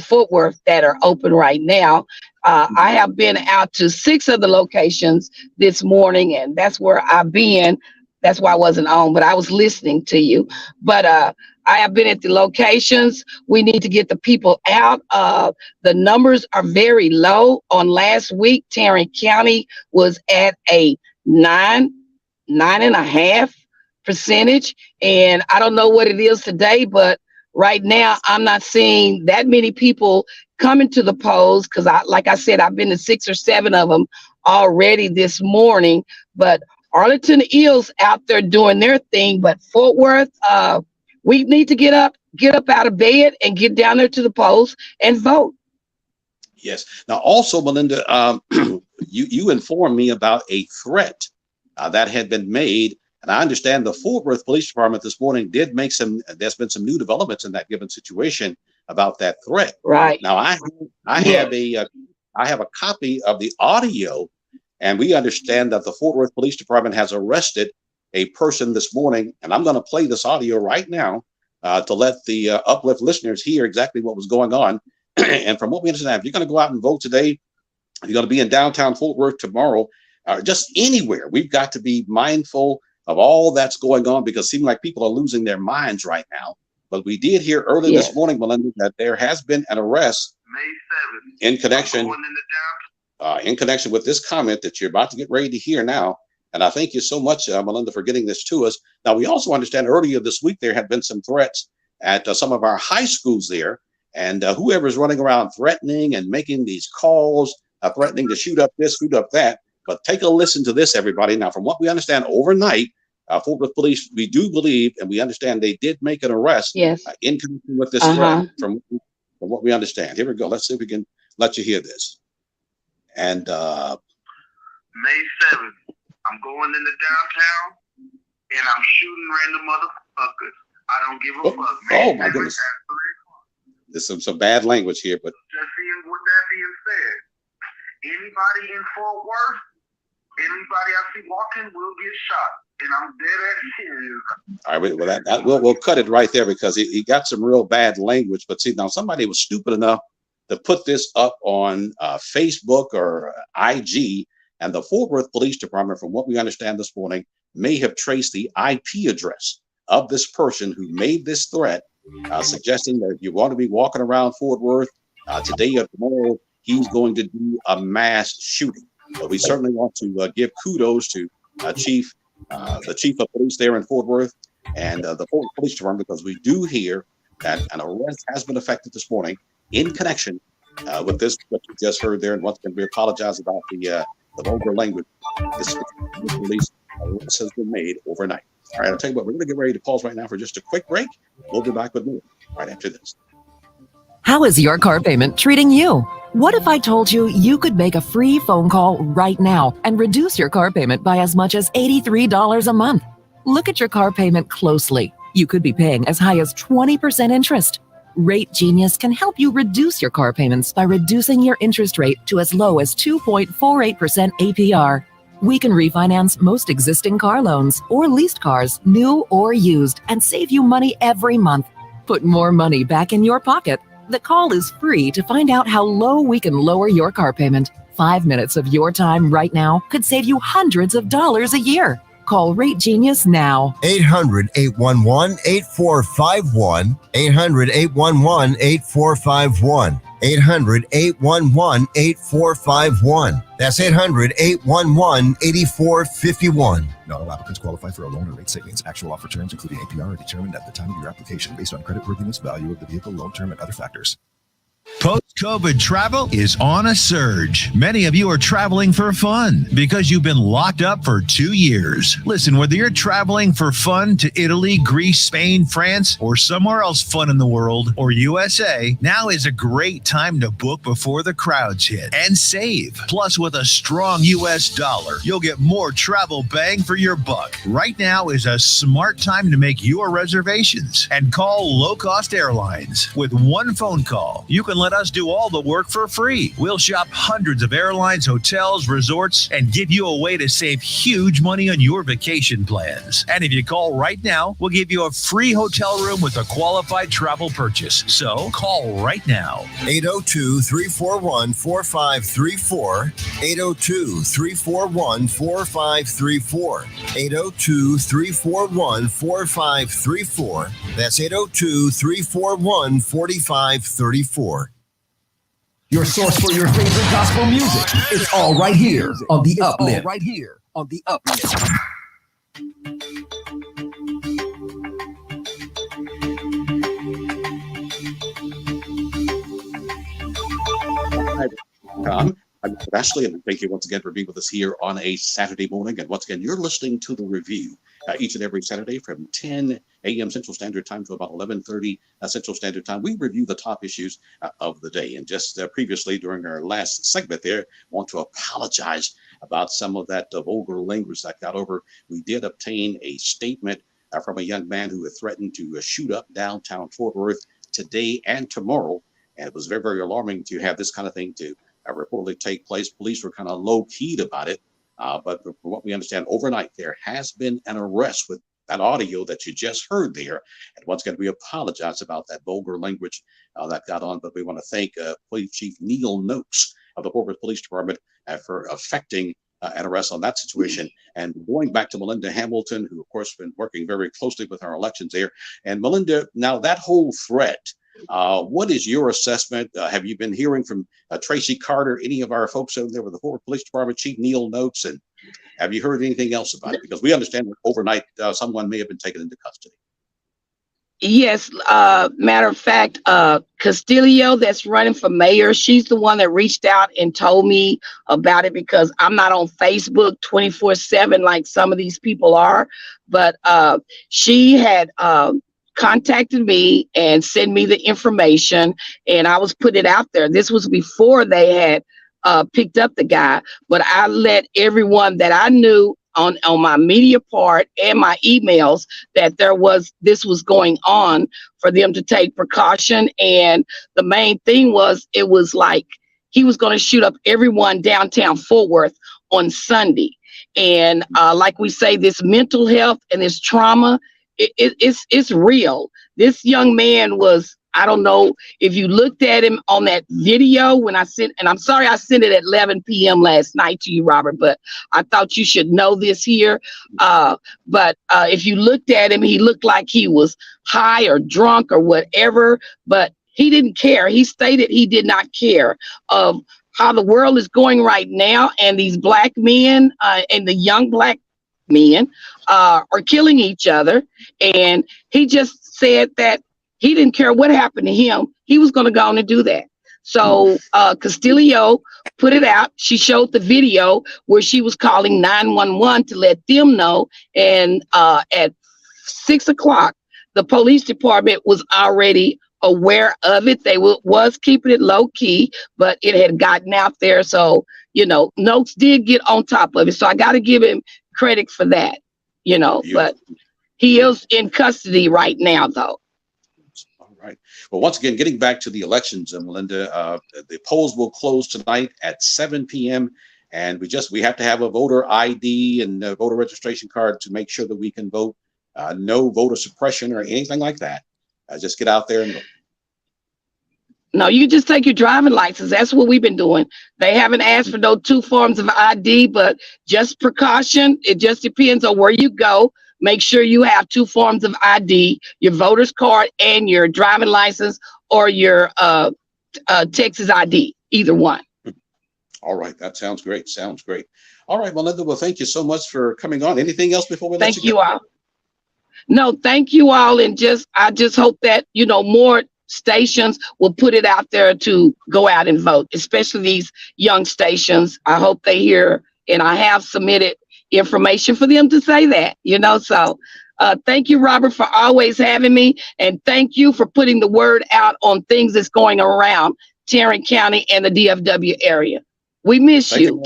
Fort Worth that are open right now. I have been out to 6 of the locations this morning, and that's where I've been. That's why I wasn't on, but I was listening to you. But I have been at the locations. We need to get the people out. The numbers are very low. On last week, Tarrant County was at a 9.5%. And I don't know what it is today, but right now I'm not seeing that many people coming to the polls because like I said, I've been to 6 or 7 of them already this morning. But Arlington is out there doing their thing, but Fort Worth, we need to get up out of bed and get down there to the polls and vote. Yes. Now, also, Melinda, you informed me about a threat that had been made, and I understand the Fort Worth Police Department this morning did make there's been some new developments in that given situation about that threat. Right. Now, I have a copy of the audio. And we understand that the Fort Worth Police Department has arrested a person this morning. And I'm going to play this audio right now to let the Uplift listeners hear exactly what was going on. And from what we understand, if you're going to go out and vote today, if you're going to be in downtown Fort Worth tomorrow, just anywhere, we've got to be mindful of all that's going on because it seems like people are losing their minds right now. But we did hear early this morning, Melinda, that there has been an arrest May 7th in connection with this comment that you're about to get ready to hear now. And I thank you so much, Melinda, for getting this to us. Now, we also understand earlier this week there had been some threats at some of our high schools there. And whoever's running around threatening and making these calls, threatening to shoot up this, shoot up that. But take a listen to this, everybody. Now, from what we understand overnight, Fort Worth Police, we do believe, and we understand they did make an arrest in connection with this threat from what we understand. Here we go. Let's see if we can let you hear this. And May 7th, I'm going into downtown and I'm shooting random motherfuckers. I don't give a fuck. Oh my goodness. There's some bad language here, but just with that being said, anybody in Fort Worth, anybody I see walking will get shot. And I'm dead ass serious. All right, well, we'll cut it right there because he got some real bad language. But see, now somebody was stupid enough to put this up on Facebook or IG, and the Fort Worth Police Department, from what we understand this morning, may have traced the IP address of this person who made this threat, suggesting that if you want to be walking around Fort Worth today or tomorrow, he's going to do a mass shooting. But we certainly want to give kudos to the chief of police there in Fort Worth and the Fort Worth Police Department, because we do hear that an arrest has been effected this morning in connection with this, what you just heard there. And once again, we apologize about the vulgar language. This police arrest has been made overnight. All right, I'll tell you what, we're going to get ready to pause right now for just a quick break. We'll be back with more right after this. How is your car payment treating you? What if I told you you could make a free phone call right now and reduce your car payment by as much as $83 a month? Look at your car payment closely. You could be paying as high as 20% interest. Rate Genius can help you reduce your car payments by reducing your interest rate to as low as 2.48% APR. We can refinance most existing car loans or leased cars, new or used, and save you money every month. Put more money back in your pocket. The call is free to find out how low we can lower your car payment. 5 minutes of your time right now could save you hundreds of dollars a year. Call Rate Genius now. 800-811-8451. 800-811-8451. 800-811-8451. That's 800-811-8451. Not all applicants qualify for a loan or rate savings. Actual offer terms, including APR, are determined at the time of your application based on creditworthiness, value of the vehicle, loan term, and other factors. Post-COVID travel is on a surge. Many of you are traveling for fun because you've been locked up for 2 years. Listen, whether you're traveling for fun to Italy, Greece, Spain, France, or somewhere else fun in the world, or USA, now is a great time to book before the crowds hit and save. Plus, with a strong U.S. dollar, you'll get more travel bang for your buck. Right now is a smart time to make your reservations and call low-cost airlines. With one phone call, you can let us do all the work for free. We'll shop hundreds of airlines, hotels, resorts, and give you a way to save huge money on your vacation plans. And if you call right now, we'll give you a free hotel room with a qualified travel purchase. So call right now. 802-341-4534. 802-341-4534. 802-341-4534. That's 802-341-4534. Your source for your favorite gospel music. It's all right here on the Uplift. Right here on the Uplift. I'm Ashley, and thank you once again for being with us here on a Saturday morning. And once again, you're listening to The Review each and every Saturday from 10 a.m. Central Standard Time to about 11:30 Central Standard Time. We review the top issues of the day. And just previously, during our last segment there, I want to apologize about some of that vulgar language that got over. We did obtain a statement from a young man who had threatened to shoot up downtown Fort Worth today and tomorrow. And it was very, very alarming to have this kind of thing to reportedly take place. Police were kind of low-keyed about it. But from what we understand, overnight, there has been an arrest with that audio that you just heard there. And once again, we apologize about that vulgar language that got on. But we want to thank Police Chief Neil Noakes of the Fort Worth Police Department for effecting an arrest on that situation. And going back to Melinda Hamilton, who, of course, has been working very closely with our elections there. And Melinda, now that whole threat, what is your assessment? Have you been hearing from Tracy Carter, any of our folks over there with the Fort Worth Police Department, Chief Neil Noakes, and have you heard anything else about it? Because we understand that overnight someone may have been taken into custody. Yes, matter of fact, Castillo, that's running for mayor, she's the one that reached out and told me about it, because I'm not on Facebook 24/7 like some of these people are. But she had contacted me and sent me the information, and I was put it out there. This was before they had picked up the guy, but I let everyone that I knew on my media part and my emails that this was going on, for them to take precaution. And the main thing was, it was like he was going to shoot up everyone downtown Fort Worth on Sunday. And like we say, this mental health and this trauma, it's real. This young man was, I don't know if you looked at him on that video when I sent, and I'm sorry I sent it at 11 p.m. last night to you, Robert, but I thought you should know this here. But if you looked at him, he looked like he was high or drunk or whatever, but he didn't care. He stated he did not care of how the world is going right now, and these black men and the young black men are killing each other. And he just said that he didn't care what happened to him. He was going to go on and do that. So Castillo put it out. She showed the video where she was calling 911 to let them know. And at 6 o'clock, the police department was already aware of it. They was keeping it low key, but it had gotten out there. So, Noakes did get on top of it. So I got to give him credit for that, but he is in custody right now, though. All right. Well, once again, getting back to the elections, Melinda, the polls will close tonight at 7 p.m. And we have to have a voter ID and a voter registration card to make sure that we can vote. No voter suppression or anything like that. Just get out there and vote. No, you just take your driving license. That's what we've been doing. They haven't asked for those 2 forms of ID, but just precaution. It just depends on where you go. Make sure you have 2 forms of ID, your voter's card and your driving license, or your Texas ID, either one. All right. That sounds great. Sounds great. All right, Melinda. Well, thank you so much for coming on. Anything else before we let you go? Thank you all. No, thank you all. And I just hope that, more stations will put it out there to go out and vote, especially these young stations. I hope they hear, and I have submitted information for them to say that, so thank you, Robert, for always having me, and thank you for putting the word out on things that's going around Tarrant County and the DFW area. We miss you.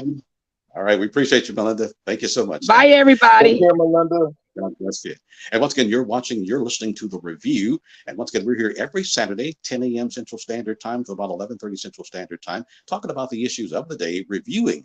All right, we appreciate you, Melinda. Thank you so much. Bye, everybody. Take care, Melinda. God bless you. And once again, you're listening to The Review. And once again, we're here every Saturday, 10 a.m. Central Standard Time to about 11:30 Central Standard Time, talking about the issues of the day, reviewing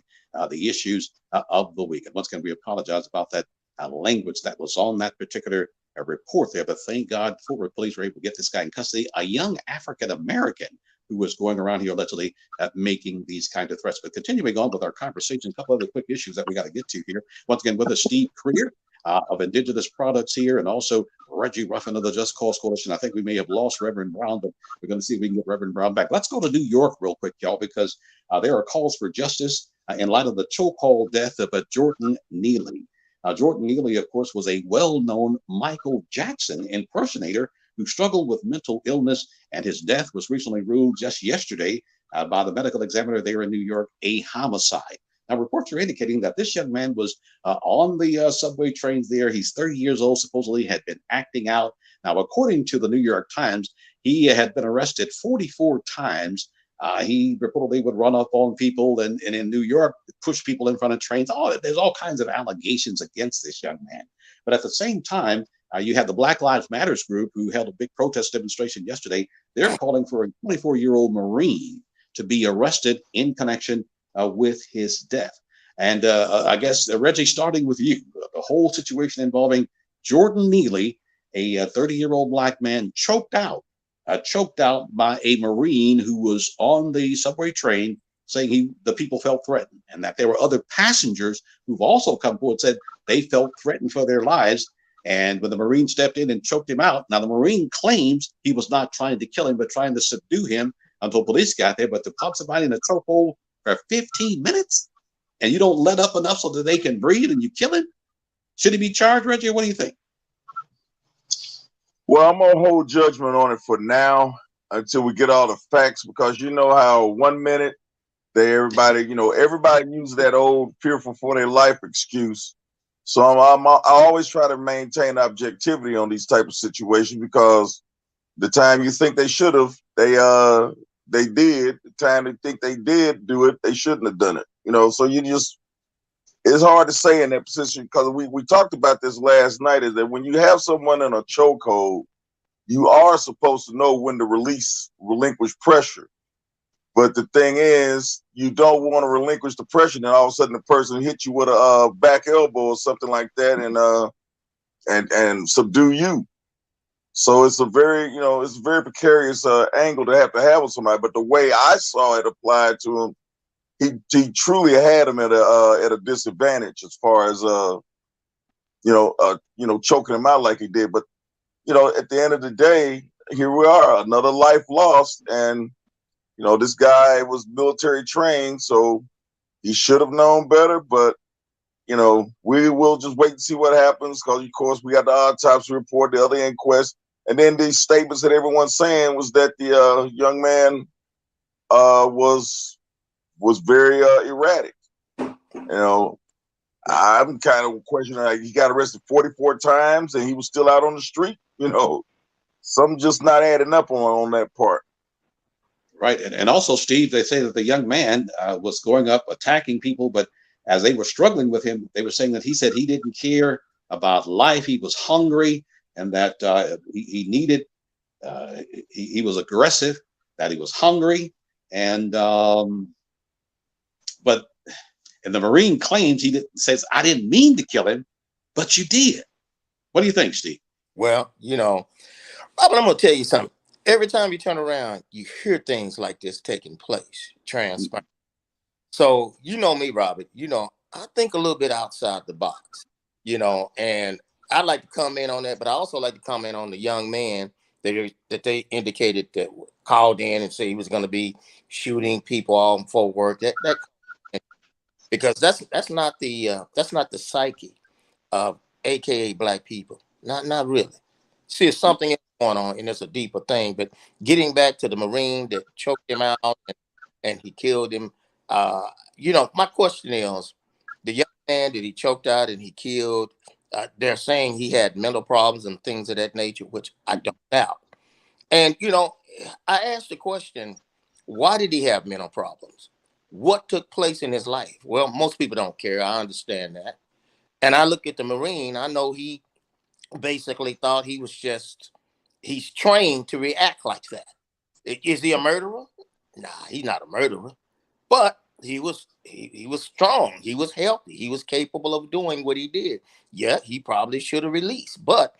the issues of the week. And once again, we apologize about that language that was on that particular report there. But thank God, Fort Police were able to get this guy in custody, a young African-American who was going around here allegedly making these kind of threats. But continuing on with our conversation, a couple other quick issues that we got to get to here. Once again, with us, Steve Creer of Indigenous Products here, and also Reggie Ruffin of the Just Cause Coalition. I think we may have lost Reverend Brown, but we're going to see if we can get Reverend Brown back. Let's go to New York real quick, y'all, because there are calls for justice in light of the chokehold death of Jordan Neely. Jordan Neely, of course, was a well-known Michael Jackson impersonator who struggled with mental illness, and his death was recently ruled just yesterday by the medical examiner there in New York a homicide. Now, reports are indicating that this young man was on the subway trains there. He's 30 years old, supposedly had been acting out. Now, according to the New York Times, he had been arrested 44 times. He reportedly would run up on people and in New York, push people in front of trains. There's all kinds of allegations against this young man. But at the same time, you have the Black Lives Matters group who held a big protest demonstration yesterday. They're calling for a 24-year-old Marine to be arrested in connection with his death. And I guess, Reggie, starting with you, the whole situation involving Jordan Neely, a 30-year-old black man choked out by a Marine who was on the subway train, saying the people felt threatened, and that there were other passengers who've also come forward and said they felt threatened for their lives. And when the Marine stepped in and choked him out, now the Marine claims he was not trying to kill him, but trying to subdue him until police got there. But to put somebody in a chokehold for 15 minutes and you don't let up enough so that they can breathe and you kill him, should he be charged, Reggie? Or what do you think? Well, I'm gonna hold judgment on it for now until we get all the facts, because you know how 1 minute everybody uses that old fearful for their life excuse. So I always try to maintain objectivity on these type of situations, because the time you think they should have, they did. The time they think they did do it, they shouldn't have done it. So it's hard to say in that position, because we talked about this last night, is that when you have someone in a chokehold, you are supposed to know when to relinquish pressure. But the thing is, you don't want to relinquish the pressure, and all of a sudden the person hits you with a back elbow or something like that, and subdue you. So it's a very precarious angle to have with somebody. But the way I saw it applied to him, he truly had him at a disadvantage as far as choking him out like he did. But at the end of the day, here we are, another life lost, and this guy was military trained, so he should have known better. But we will just wait and see what happens, because of course we got the autopsy report, the other inquest, and then these statements that everyone's saying was that the young man was very erratic. I'm kind of questioning, like, he got arrested 44 times and he was still out on the street. Something just not adding up on that part. Right. And also, Steve, they say that the young man was going up attacking people, but as they were struggling with him, they were saying that he said he didn't care about life. He was hungry, and that he needed, he was aggressive, that he was hungry. And, but, and the Marine claims says, I didn't mean to kill him, but you did. What do you think, Steve? Well, Robert, I'm going to tell you something. Every time you turn around, you hear things like this taking place, transpiring. So, you know me, Robert, I think a little bit outside the box, and I like to comment on that, but I also like to comment on the young man that they indicated that called in and said he was going to be shooting people all in Fort Worth. That because that's not the psyche of AKA Black people. Not really. See, it's something else going on, and it's a deeper thing. But getting back to the Marine that choked him out and he killed him, my question is, the young man that he choked out and he killed, they're saying he had mental problems and things of that nature, which I don't doubt. And, I asked the question, why did he have mental problems? What took place in his life? Well, most people don't care. I understand that. And I look at the Marine, I know he basically thought he's trained to react like that. Is he a murderer? Nah, he's not a murderer. But he was strong. He was healthy. He was capable of doing what he did. Yeah, he probably should have released. But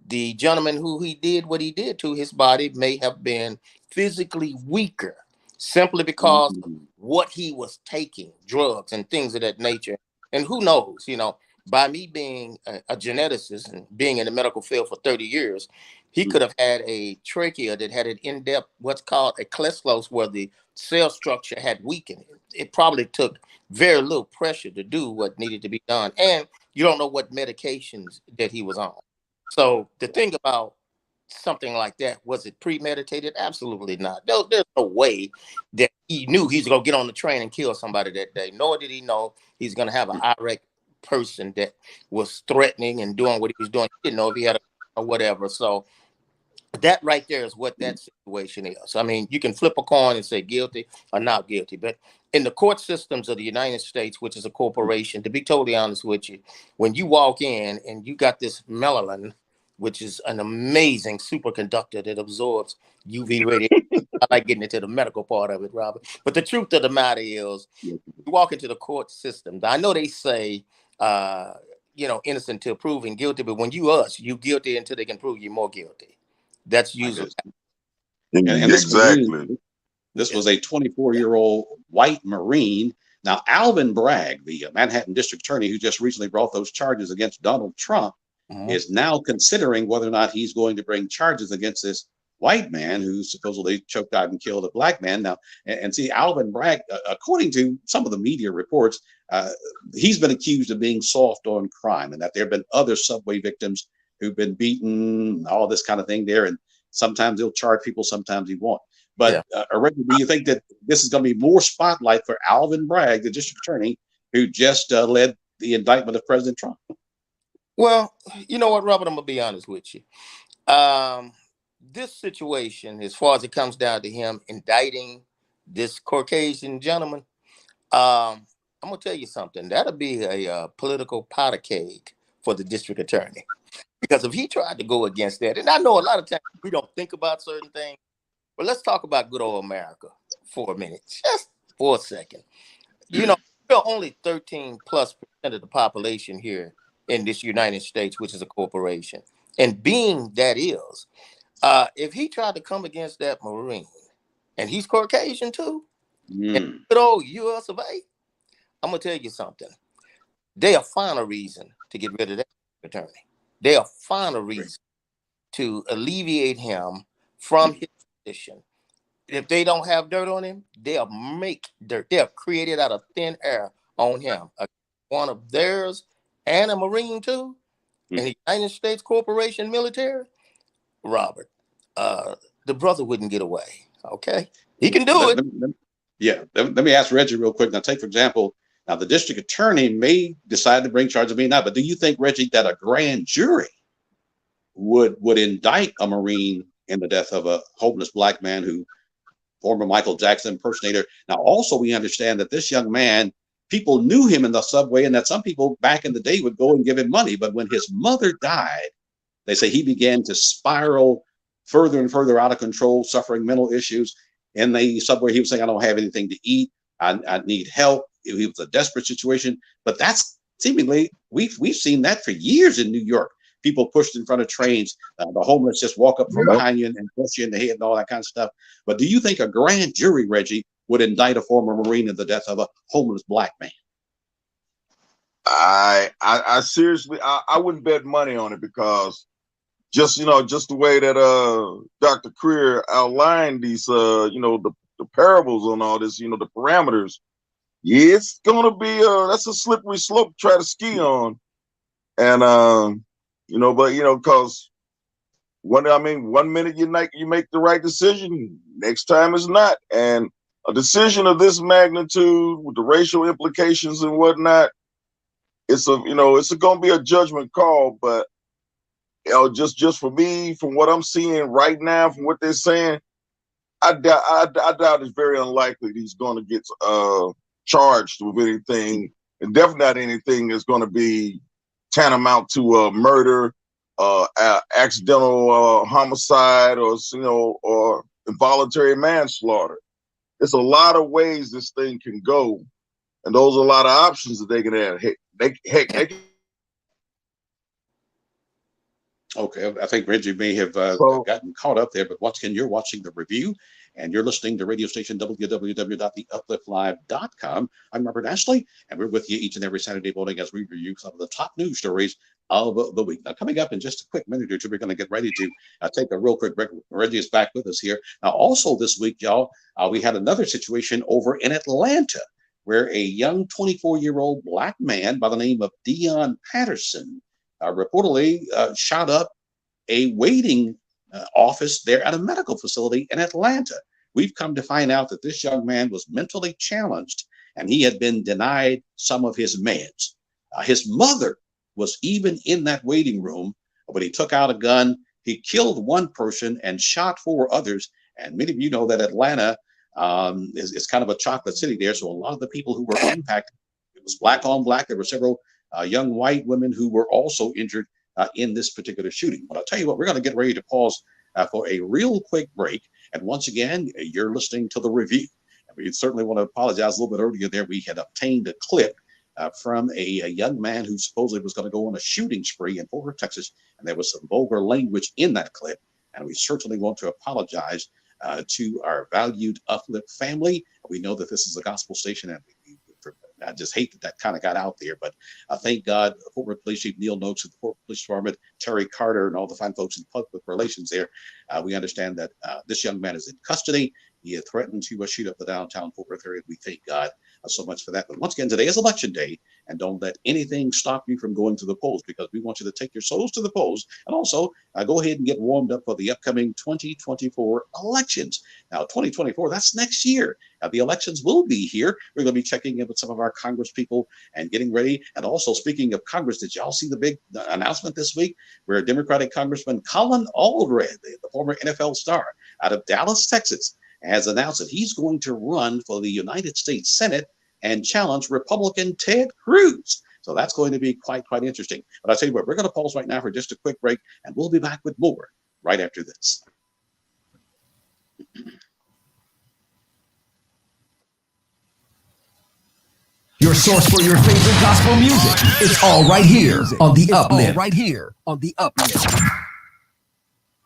the gentleman who he did what he did to, his body may have been physically weaker simply because of what he was taking, drugs and things of that nature. And who knows, by me being a geneticist and being in the medical field for 30 years, he could have had a trachea that had an in-depth, what's called a kleslos, where the cell structure had weakened. It probably took very little pressure to do what needed to be done. And you don't know what medications that he was on. So the thing about something like that, was it premeditated? Absolutely not. There's no way that he knew he's going to get on the train and kill somebody that day. Nor did he know he's going to have an irate person that was threatening and doing what he was doing. He didn't know if he had or whatever. So that right there is what that situation is. I mean, you can flip a coin and say guilty or not guilty, but in the court systems of the United States, which is a corporation, to be totally honest with you, when you walk in and you got this melanin, which is an amazing superconductor that absorbs UV radiation. I like getting into the medical part of it, Robert. But the truth of the matter is, you walk into the court system. I know they say, innocent till proven guilty, but when you guilty until they can prove you more guilty. That's usually. And exactly. This was a 24-year-old white Marine. Now, Alvin Bragg, the Manhattan district attorney who just recently brought those charges against Donald Trump, is now considering whether or not he's going to bring charges against this white man who supposedly choked out and killed a black man. Now, and see, Alvin Bragg, according to some of the media reports, he's been accused of being soft on crime, and that there have been other subway victims who've been beaten, all this kind of thing there. And sometimes he'll charge people, sometimes he won't. But Reggie, do you think that this is going to be more spotlight for Alvin Bragg, the district attorney, who just led the indictment of President Trump? Well, you know what, Robert, I'm going to be honest with you. This situation, as far as it comes down to him indicting this Caucasian gentleman, I'm going to tell you something. That'll be a political powder keg for the district attorney. Because if he tried to go against that, and I know a lot of times we don't think about certain things, but let's talk about good old America for a minute, just for a second. We're only 13+% of the population here in this United States, which is a corporation. And being that is, if he tried to come against that Marine, and he's Caucasian too, and good old US of A, I'm going to tell you something. They'll find a reason to get rid of that attorney. They'll find a reason to alleviate him from his position. If they don't have dirt on him, they'll make dirt. They'll create it out of thin air on him. One of theirs and a Marine too, and the United States corporation military, Robert, the brother wouldn't get away. Okay, he can do it. Let me ask Reggie real quick. Now, take for example, Now, the district attorney may decide to bring charges, may not. But do you think, Reggie, that a grand jury would indict a Marine in the death of a homeless black man who former Michael Jackson impersonator? Now, also, we understand that this young man, people knew him in the subway, and that some people back in the day would go and give him money. But when his mother died, they say he began to spiral further and further out of control, suffering mental issues. In the subway, he was saying, I don't have anything to eat. I need help. It was a desperate situation. But that's seemingly, we've seen that for years in New York. People pushed in front of trains. The homeless just walk up from behind you and push you in the head and all that kind of stuff. But do you think a grand jury, Reggie, would indict a former Marine in the death of a homeless black man? I seriously, I wouldn't bet money on it, because just the way that Dr. Creer outlined these the parables on all this, the parameters, it's gonna be that's a slippery slope to try to ski on. And because one minute you make the right decision, next time it's not. And a decision of this magnitude with the racial implications and whatnot, it's gonna be a judgment call. But just for me, from what I'm seeing right now, from what they're saying, I doubt it's very unlikely he's going to get charged with anything, and definitely not anything that's going to be tantamount to murder, accidental homicide, or involuntary manslaughter. There's a lot of ways this thing can go, and those are a lot of options that they can have. Okay, I think Reggie may have gotten caught up there, but once again, you're watching The Review, and you're listening to radio station www.theupliftlive.com. I'm Robert Ashley, and we're with you each and every Saturday morning as we review some of the top news stories of the week. Now, coming up in just a quick minute or two, we're going to get ready to take a real quick break. Reggie is back with us here. Now, also this week, y'all, we had another situation over in Atlanta, where a young 24-year-old black man by the name of Dion Patterson reportedly shot up a waiting office there at a medical facility in Atlanta. We've come to find out that this young man was mentally challenged, and he had been denied some of his meds. His mother was even in that waiting room, but he took out a gun. He killed one person and shot 4 others. And many of you know that Atlanta is kind of a chocolate city there. So a lot of the people who were impacted, it was black on black. There were several young white women who were also injured in this particular shooting. But I'll tell you what, we're going to get ready to pause for a real quick break. And once again, you're listening to The Review. And we certainly want to apologize a little bit earlier there. We had obtained a clip from a young man who supposedly was going to go on a shooting spree in Fort Worth, Texas. And there was some vulgar language in that clip. And we certainly want to apologize to our valued Uplift family. We know that this is a gospel station, and I just hate that kind of got out there, but thank God, Fort Worth Police Chief Neil Noakes of the Fort Worth Police Department, Terry Carter, and all the fine folks in public relations there. We understand that this young man is in custody. He had threatened to shoot up the downtown Fort Worth area. We thank God so much for that. But once again, today is election day, and don't let anything stop you from going to the polls, because we want you to take your souls to the polls, and also go ahead and get warmed up for the upcoming 2024 elections. Now, 2024, that's next year. The elections will be here. We're going to be checking in with some of our Congress people and getting ready. And also, speaking of Congress, did y'all see the big announcement this week where Democratic Congressman Colin Allred, the former NFL star out of Dallas, Texas, has announced that he's going to run for the United States Senate and challenge Republican Ted Cruz. So that's going to be quite interesting. But I'll tell you what, we're going to pause right now for just a quick break, and we'll be back with more right after this. Your source for your favorite gospel music. It's all right here on The Uplift. Right here on The Uplift.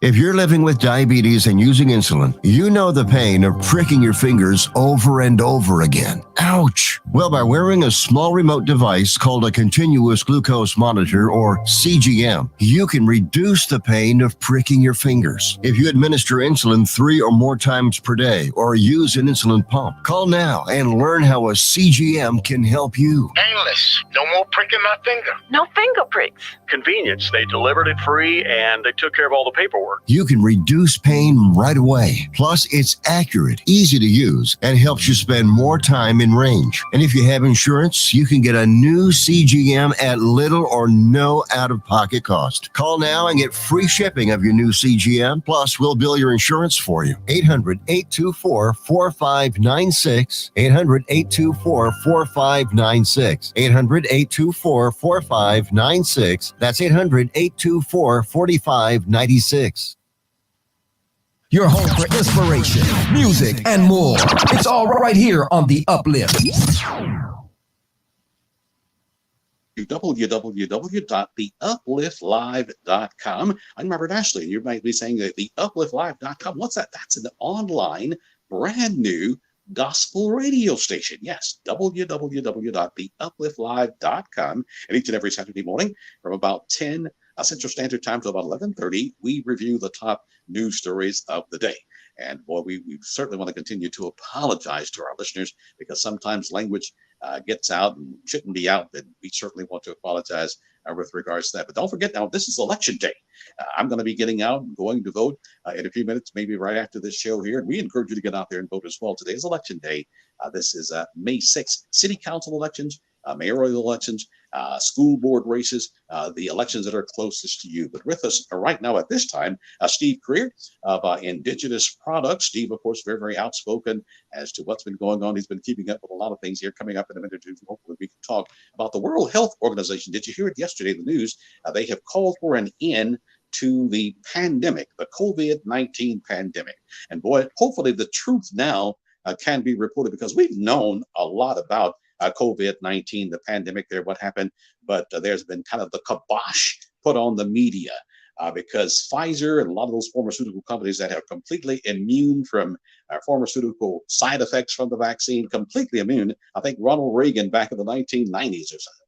If you're living with diabetes and using insulin, you know the pain of pricking your fingers over and over again. Ouch! Well, by wearing a small remote device called a continuous glucose monitor, or CGM, you can reduce the pain of pricking your fingers. If you administer insulin 3 or more times per day or use an insulin pump, call now and learn how a CGM can help you. Painless. No more pricking my finger. No finger pricks. Convenience. They delivered it free and they took care of all the paperwork. You can reduce pain right away. Plus, it's accurate, easy to use, and helps you spend more time in range. And if you have insurance, you can get a new CGM at little or no out-of-pocket cost. Call now and get free shipping of your new CGM. Plus, we'll bill your insurance for you. 800-824-4596. 800-824-4596. 800-824-4596. That's 800-824-4596. Your home for inspiration, music, and more. It's all right here on The Uplift. www.theupliftlive.com. I'm Robert Ashley, and you might be saying that theupliftlive.com. What's that? That's an online, brand new gospel radio station. Yes, www.theupliftlive.com. And each and every Saturday morning from about 10 Central Standard Time to about 11:30, we review the top news stories of the day. And boy, we certainly want to continue to apologize to our listeners because sometimes language gets out and shouldn't be out. And we certainly want to apologize with regards to that. But don't forget now, this is election day. I'm going to be getting out and going to vote in a few minutes, maybe right after this show here. And we encourage you to get out there and vote as well. Today is election day. This is May 6th. City council elections, mayoral elections, school board races, the elections that are closest to you. But with us right now at this time, Steve Creer of Indigenous Products. Steve, of course, very, very outspoken as to what's been going on. He's been keeping up with a lot of things here. Coming up in a minute or two, hopefully we can talk about the World Health Organization. Did you hear it yesterday in the news? They have called for an end to the pandemic, the COVID-19 pandemic. And boy, hopefully the truth now can be reported because we've known a lot about COVID-19, the pandemic there, what happened, but there's been kind of the kibosh put on the media because Pfizer and a lot of those pharmaceutical companies that are completely immune from pharmaceutical side effects from the vaccine, completely immune. I think Ronald Reagan back in the 1990s or something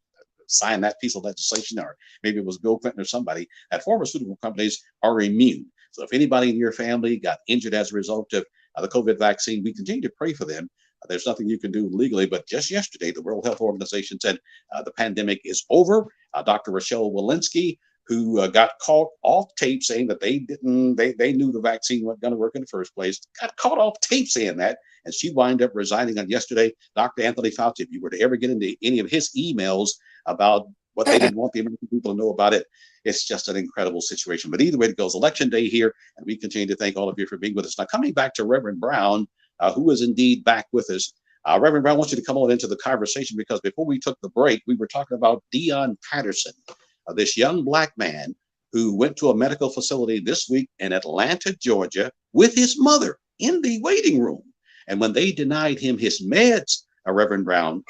signed that piece of legislation, or maybe it was Bill Clinton or somebody, that pharmaceutical companies are immune. So if anybody in your family got injured as a result of the COVID vaccine, we continue to pray for them. There's nothing you can do legally, but just yesterday, the World Health Organization said the pandemic is over. Dr. Rochelle Walensky, who got caught off tape saying that they knew the vaccine wasn't going to work in the first place, got caught off tape saying that, and she wound up resigning on yesterday. Dr. Anthony Fauci, if you were to ever get into any of his emails about what they didn't want the American people to know about it, it's just an incredible situation. But either way it goes, election day here, and we continue to thank all of you for being with us. Now, coming back to Reverend Brown, who is indeed back with us. Reverend Brown, I want you to come on into the conversation because before we took the break, we were talking about Dion Patterson, this young black man who went to a medical facility this week in Atlanta, Georgia, with his mother in the waiting room. And when they denied him his meds, Reverend Brown,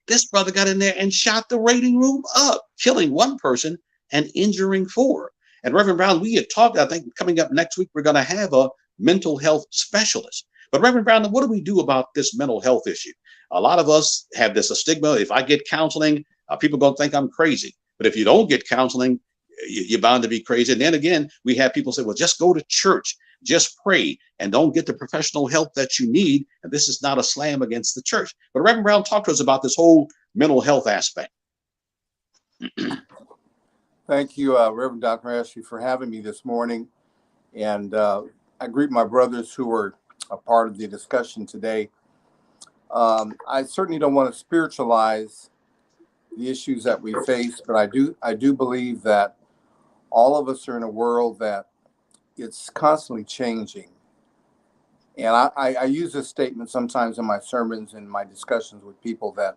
this brother got in there and shot the waiting room up, killing one person and injuring four. And Reverend Brown, we had talked, I think coming up next week, we're going to have a mental health specialist. But Reverend Brown, what do we do about this mental health issue? A lot of us have this stigma. If I get counseling, people are going to think I'm crazy. But if you don't get counseling, you're bound to be crazy. And then again, we have people say, well, just go to church, just pray, and don't get the professional help that you need. And this is not a slam against the church. But Reverend Brown, talk to us about this whole mental health aspect. Thank you, Reverend Dr. Ashley, for having me this morning. And I greet my brothers who are a part of the discussion today. I certainly don't want to spiritualize the issues that we face, but I do believe that all of us are in a world that it's constantly changing. And I use this statement sometimes in my sermons and my discussions with people that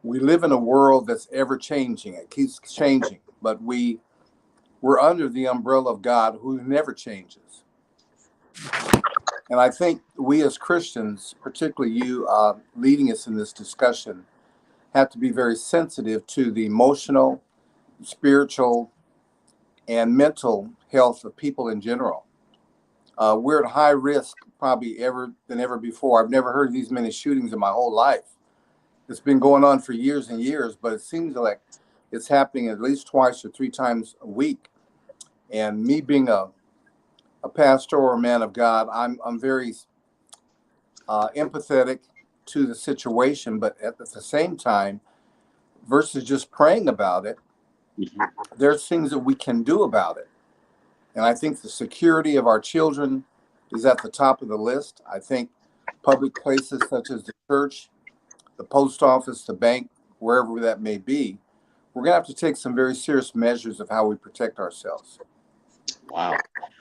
we live in a world that's ever changing. It keeps changing, but we're under the umbrella of God who never changes. And I think we as Christians, particularly you leading us in this discussion, have to be very sensitive to the emotional, spiritual, and mental health of people in general. We're at high risk probably than ever before. I've never heard of these many shootings in my whole life. It's been going on for years and years, but it seems like it's happening at least twice or three times a week. And me being a pastor or a man of God, I'm very empathetic to the situation, but at the same time, versus just praying about it, there's things that we can do about it. And I think the security of our children is at the top of the list. I think public places such as the church, the post office, the bank, wherever that may be, we're going to have to take some very serious measures of how we protect ourselves. Wow.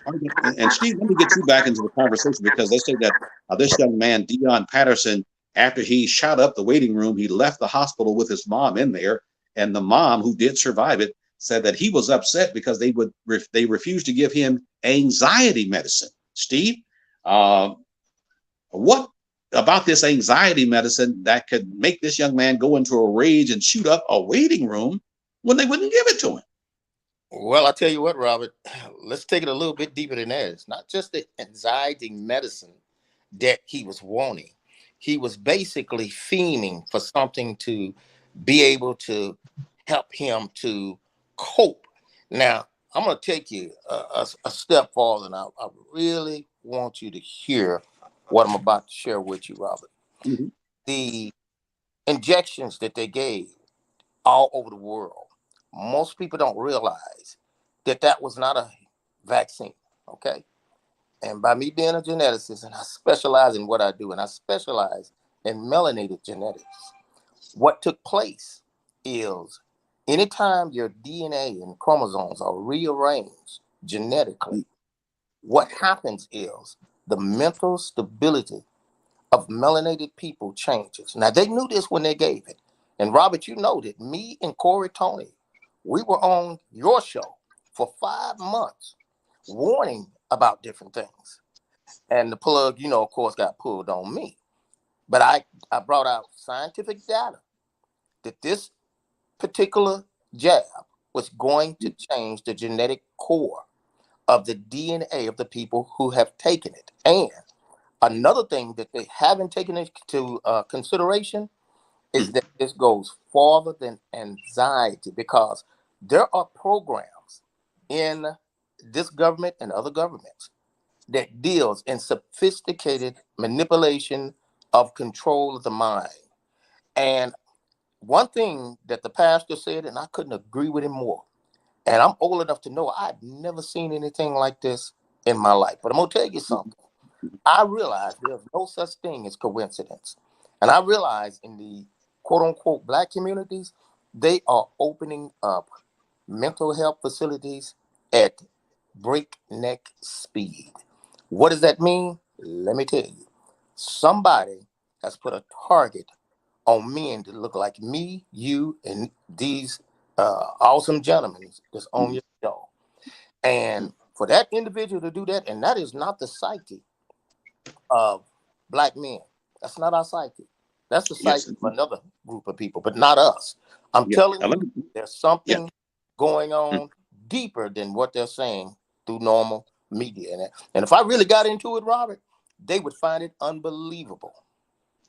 And Steve, let me get you back into the conversation, because they say that this young man, Dion Patterson, after he shot up the waiting room, he left the hospital with his mom in there. And the mom, who did survive it, said that he was upset because they refused to give him anxiety medicine. Steve, what about this anxiety medicine that could make this young man go into a rage and shoot up a waiting room when they wouldn't give it to him? Well, I tell you what, Robert, let's take it a little bit deeper than that. It's not just the anxiety medicine that he was wanting. He was basically fiending for something to be able to help him to cope. Now, I'm going to take you a step forward, and I really want you to hear what I'm about to share with you, Robert. Mm-hmm. The injections that they gave all over the world, most people don't realize that that was not a vaccine, okay? And by me being a geneticist, and I specialize in what I do, and I specialize in melanated genetics, what took place is anytime your DNA and chromosomes are rearranged genetically, what happens is the mental stability of melanated people changes. Now, they knew this when they gave it. And Robert, you know that me and Corey Tony, we were on your show for 5 months warning about different things. And the plug, of course, got pulled on me. But I brought out scientific data that this particular jab was going to change the genetic core of the DNA of the people who have taken it. And another thing that they haven't taken into consideration is that this goes farther than anxiety, because there are programs in this government and other governments that deals in sophisticated manipulation of control of the mind. And one thing that the pastor said, and I couldn't agree with him more, and I'm old enough to know I've never seen anything like this in my life. But I'm going to tell you something. I realize there's no such thing as coincidence. And I realize in the quote unquote Black communities, they are opening up mental health facilities at breakneck speed. What does that mean? Let me tell you. Somebody has put a target on men to look like me, you, and these awesome gentlemen that's on your show. And for that individual to do that, and that is not the psyche of Black men. That's not our psyche. That's the psyche of another group of people, but not us. I'm telling you, there's something going on deeper than what they're saying through normal media. And if I really got into it, Robert, they would find it unbelievable.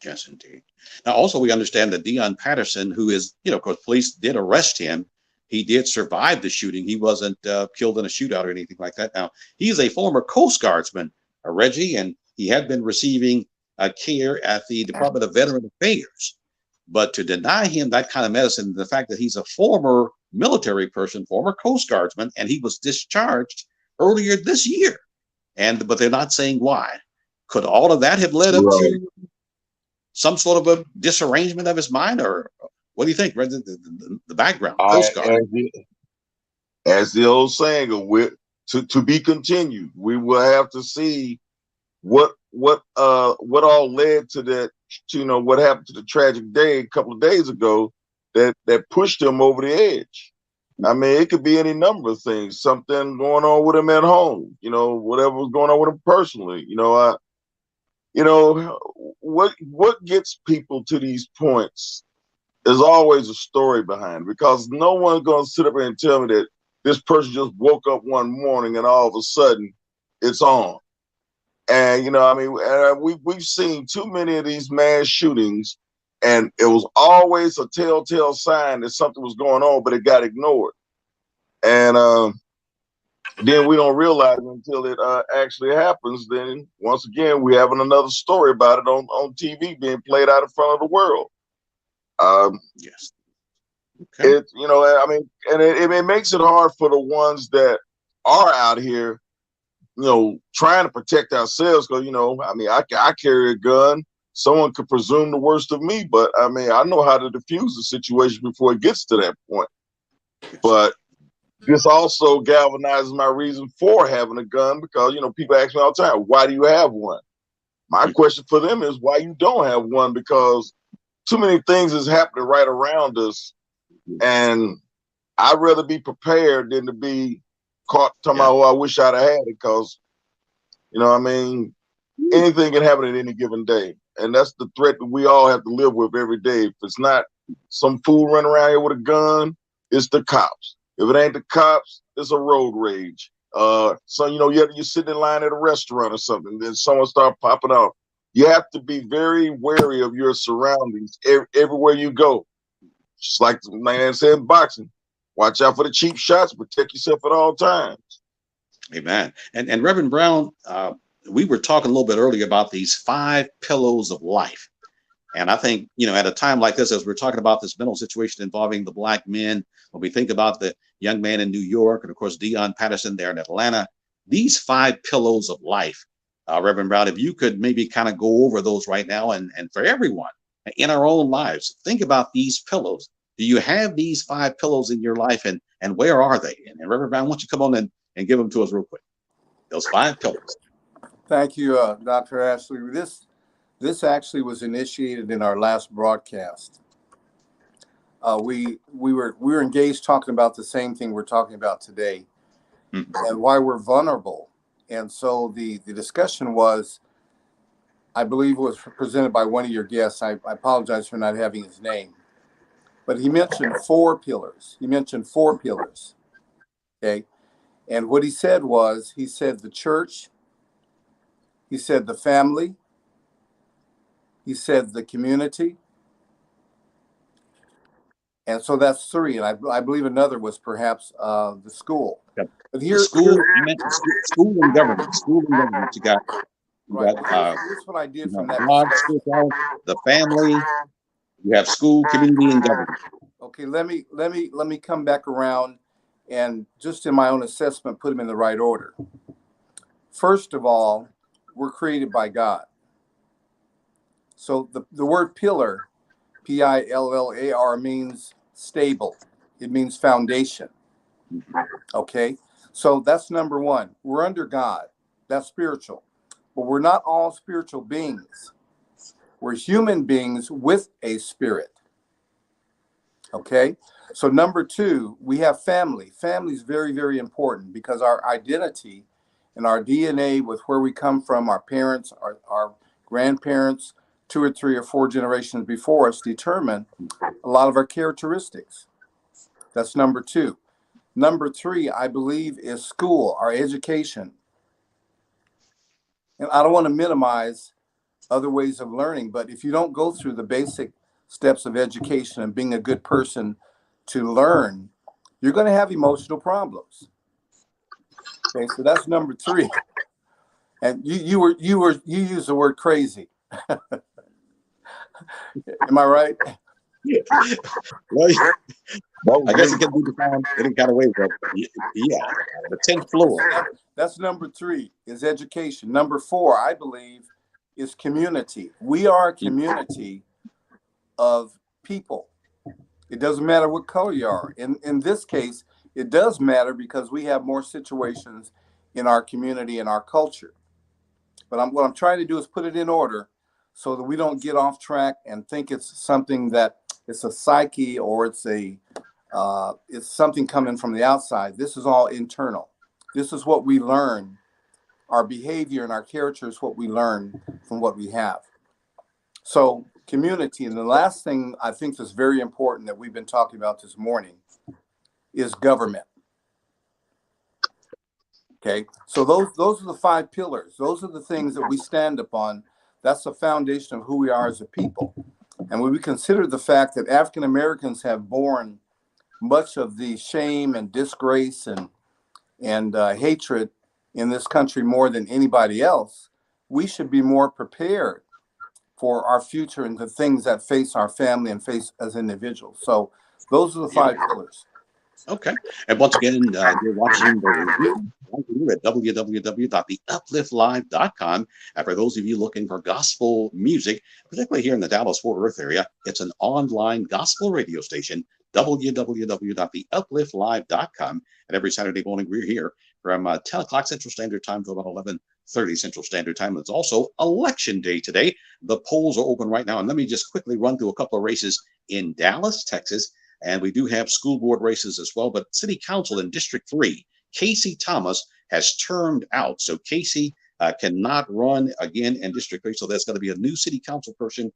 Yes, indeed. Now, also, we understand that Dion Patterson, who is, of course, police did arrest him. He did survive the shooting. He wasn't killed in a shootout or anything like that. Now, he's a former Coast Guardsman, Reggie, and he had been receiving care at the Department of Veteran Affairs. But to deny him that kind of medicine, the fact that he's a former military person, former Coast Guardsman, and he was discharged earlier this year, but they're not saying why. Could all of that have led up to some sort of a disarrangement of his mind, or what do you think? The background, Coast Guard. As the old saying, to be continued. We will have to see what all led to that. What happened to the tragic day a couple of days ago that pushed him over the edge. I mean, it could be any number of things. Something going on with him at home. Whatever was going on with him personally. What gets people to these points is always a story behind it, because no one's going to sit up here and tell me that this person just woke up one morning and all of a sudden it's on. And, we've seen too many of these mass shootings, and it was always a telltale sign that something was going on, but it got ignored. And then we don't realize it until it actually happens. Then once again, we're having another story about it on TV being played out in front of the world. Yes. Okay. It, you know, I mean, and it makes it hard for the ones that are out here, you know, trying to protect ourselves. Because, you know, I mean, I carry a gun. Someone could presume the worst of me, but I mean, I know how to diffuse the situation before it gets to that point. But this also galvanizes my reason for having a gun, because, you know, people ask me all the time, why do you have one? My question for them is, why you don't have one? Because too many things is happening right around us, and I'd rather be prepared than to be caught talking about, oh, I wish I'd have had it, because, you know what I mean, anything can happen at any given day. And that's the threat that we all have to live with every day. If it's not some fool running around here with a gun, it's the cops. If it ain't the cops, it's a road rage. So, you know, you're sitting in line at a restaurant or something, then someone start popping off. You have to be very wary of your surroundings everywhere you go. Just like the man said in boxing, watch out for the cheap shots, protect yourself at all times. Amen. And Reverend Brown, we were talking a little bit earlier about these 5 pillars of life. And I think, you know, at a time like this, as we're talking about this mental situation involving the Black men, when we think about the young man in New York, and of course, Dion Patterson there in Atlanta, these 5 pillars of life, Reverend Brown, if you could maybe kind of go over those right now, and for everyone in our own lives, think about these pillars. Do you have these 5 pillars in your life, and where are they? And Reverend Brown, why don't you come on and give them to us real quick? Those 5 pillars. Thank you, Dr. Ashley. This actually was initiated in our last broadcast. We were engaged talking about the same thing we're talking about today, and why we're vulnerable. And so the discussion was, I believe it was presented by one of your guests. I apologize for not having his name, but he mentioned 4 pillars. Okay. And what he said was, he said the church, he said the family, he said the community. And so that's 3. And I believe another was perhaps the school. Yep. But here, you mentioned school and government. You got, here's what I did from that. God, the family. You have school, community, and government. Okay, let me come back around and just in my own assessment, put them in the right order. First of all, we're created by God. So the word pillar, Pillar, means stable. It means foundation. Okay, so that's number 1. We're under God. That's spiritual. But we're not all spiritual beings. We're human beings with a spirit. Okay, so number 2, we have family. Family is very, very important, because our identity and our DNA with where we come from, our parents, our grandparents, 2 or 3 or 4 generations before us, determine a lot of our characteristics. That's number 2. Number 3, I believe, is school, our education. And I don't want to minimize other ways of learning, but if you don't go through the basic steps of education and being a good person to learn, you're going to have emotional problems. Okay, so that's number 3. And you used the word crazy. Am I right? Yeah. Well, I guess it can be defined any kind of way, but yeah, the 10th floor. That's number 3 is education. Number 4, I believe, is community. We are a community of people. It doesn't matter what color you are. In this case, it does matter because we have more situations in our community and our culture. But what I'm trying to do is put it in order so that we don't get off track and think it's something that it's a psyche or it's something coming from the outside. This is all internal. This is what we learn. Our behavior and our character is what we learn from what we have. So community. And the last thing I think that's very important that we've been talking about this morning is government. Okay, so those are the 5 pillars. Those are the things that we stand upon. That's the foundation of who we are as a people. And when we consider the fact that African Americans have borne much of the shame and disgrace and hatred in this country more than anybody else, we should be more prepared for our future and the things that face our family and face as individuals. So Those are the five pillars. Okay. And once again, you're watching the review right here at www.theupliftlive.com. And for those of you looking for gospel music, particularly here in the Dallas-Fort Worth area, it's an online gospel radio station, www.theupliftlive.com. And every Saturday morning, we're here from 10 o'clock Central Standard Time to about 11:30 Central Standard Time. It's also election day today. The polls are open right now. And let me just quickly run through a couple of races in Dallas, Texas. And we do have school board races as well. But City Council in District 3, Casey Thomas has termed out. So Casey cannot run again in District 3. So there's going to be a new City Council person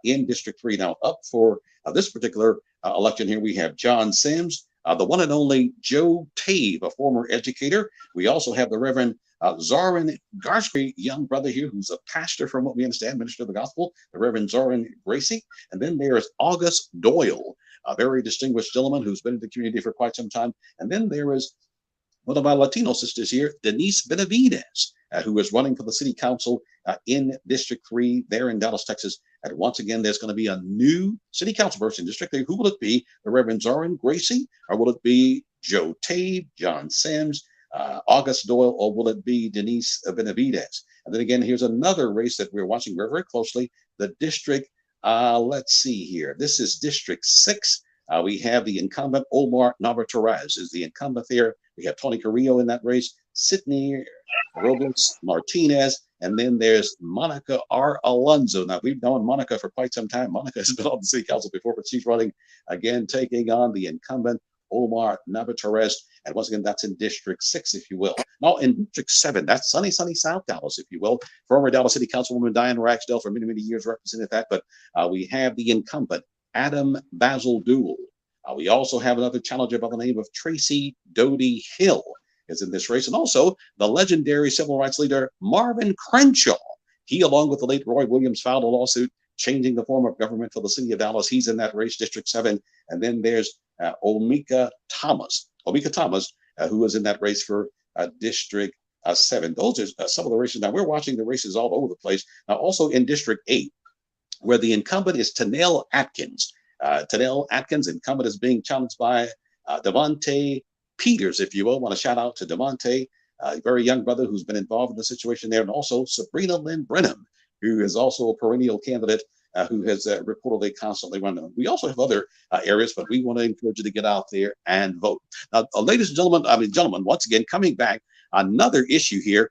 in District 3. Now, up for this particular election here, we have John Sims, the one and only Joe Tave, a former educator. We also have the Reverend Zoran Garski, young brother here, who's a pastor, from what we understand, minister of the gospel, the Reverend Zoran Gracie. And then there's August Doyle, a very distinguished gentleman who's been in the community for quite some time. And then there is one of my Latino sisters here, Denise Benavides, who is running for the city council in District 3 there in Dallas, Texas. And once again, there's going to be a new city council person in District 3. Who will it be? The Reverend Zoran Gracie, or will it be Joe Tave, John Sims, August Doyle, or will it be Denise Benavides? And then again, here's another race that we're watching very, very closely. The district, let's see here. This is District 6. We have the incumbent Omar Navarrete is the incumbent there. We have Tony Carrillo in that race, Sidney Robles Martinez, and then there's Monica R. Alonso. Now, we've known Monica for quite some time. Monica has been on the city council before, but she's running again, taking on the incumbent Omar Navarrete. And once again, that's in District 6, if you will. Now, in District 7, that's sunny South Dallas, if you will. Former Dallas City Councilwoman Diane Ragsdale for many, many years represented that. But we have the incumbent Adam Basil Duell. We also have another challenger by the name of Tracy Doty Hill is in this race. And also the legendary civil rights leader Marvin Crenshaw. He, along with the late Roy Williams, filed a lawsuit changing the form of government for the city of Dallas. He's in that race, District 7. And then there's Omika Thomas, who is in that race for District 7. Those are some of the races. Now, we're watching the races all over the place. Now, also in District 8, where the incumbent is Tanel Atkins. Tanel Atkins, incumbent, is being challenged by Devontae Peters, if you will. I want to shout out to Devontae, a very young brother who's been involved in the situation there, and also Sabrina Lynn Brenham, who is also a perennial candidate who has reportedly constantly run. We also have other areas, but we want to encourage you to get out there and vote. Now, ladies and gentlemen, once again, coming back, another issue here.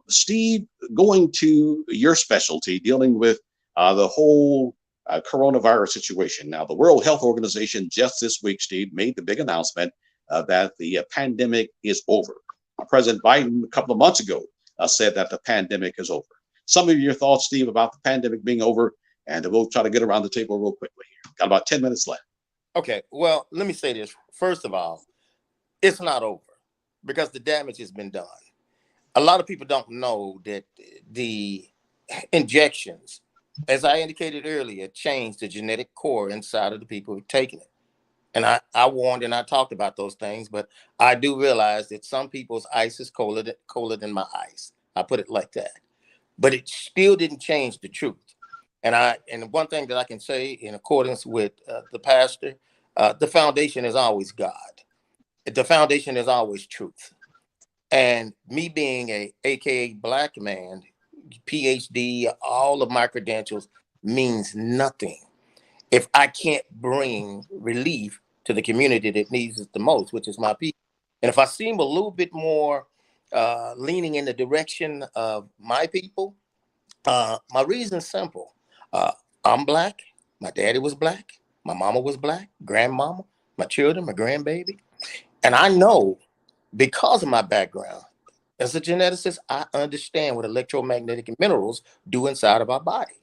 Steve, going to your specialty, dealing with the whole coronavirus situation. Now, the World Health Organization just this week, Steve, made the big announcement that the pandemic is over. President Biden, a couple of months ago, said that the pandemic is over. Some of your thoughts, Steve, about the pandemic being over, and we'll try to get around the table real quickly here. Got about 10 minutes left. Okay, well, let me say this. First of all, it's not over because the damage has been done. A lot of people don't know that the injections, as I indicated earlier, changed the genetic core inside of the people who are taking it. And I warned and I talked about those things, but I do realize that some people's ice is colder than my ice. I put it like that. But it still didn't change the truth. And one thing that I can say in accordance with the pastor, the foundation is always God. The foundation is always truth. And me being a AKA black man, PhD, all of my credentials means nothing if I can't bring relief to the community that needs it the most, which is my people. And if I seem a little bit more leaning in the direction of my people, my reason's simple. I'm black. My daddy was black. My mama was black. Grandmama, my children, my grandbaby. And I know, because of my background as a geneticist, I understand what electromagnetic minerals do inside of our body.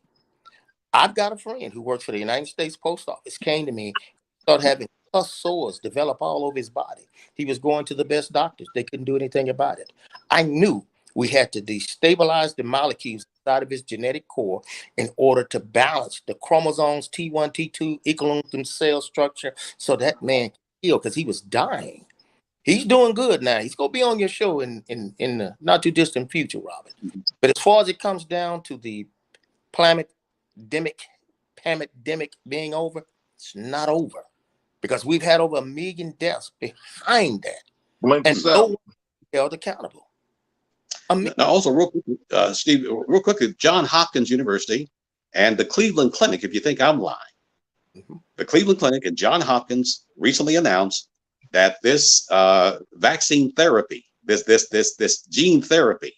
I've got a friend who works for the United States Post Office, came to me, started having pus sores develop all over his body. He was going to the best doctors. They couldn't do anything about it. I knew we had to destabilize the molecules inside of his genetic core in order to balance the chromosomes T1, T2, equilibrium cell structure, so that man could heal, because he was dying. He's doing good now. He's going to be on your show in the not too distant future, Robert. But as far as it comes down to the pandemic being over, it's not over. because we've had over 1 million deaths behind that, Blink and us no out. one held accountable. Now, also, real quick, Steve, real quickly, Johns Hopkins University and the Cleveland Clinic, if you think I'm lying, the Cleveland Clinic and Johns Hopkins recently announced that this vaccine therapy, this gene therapy,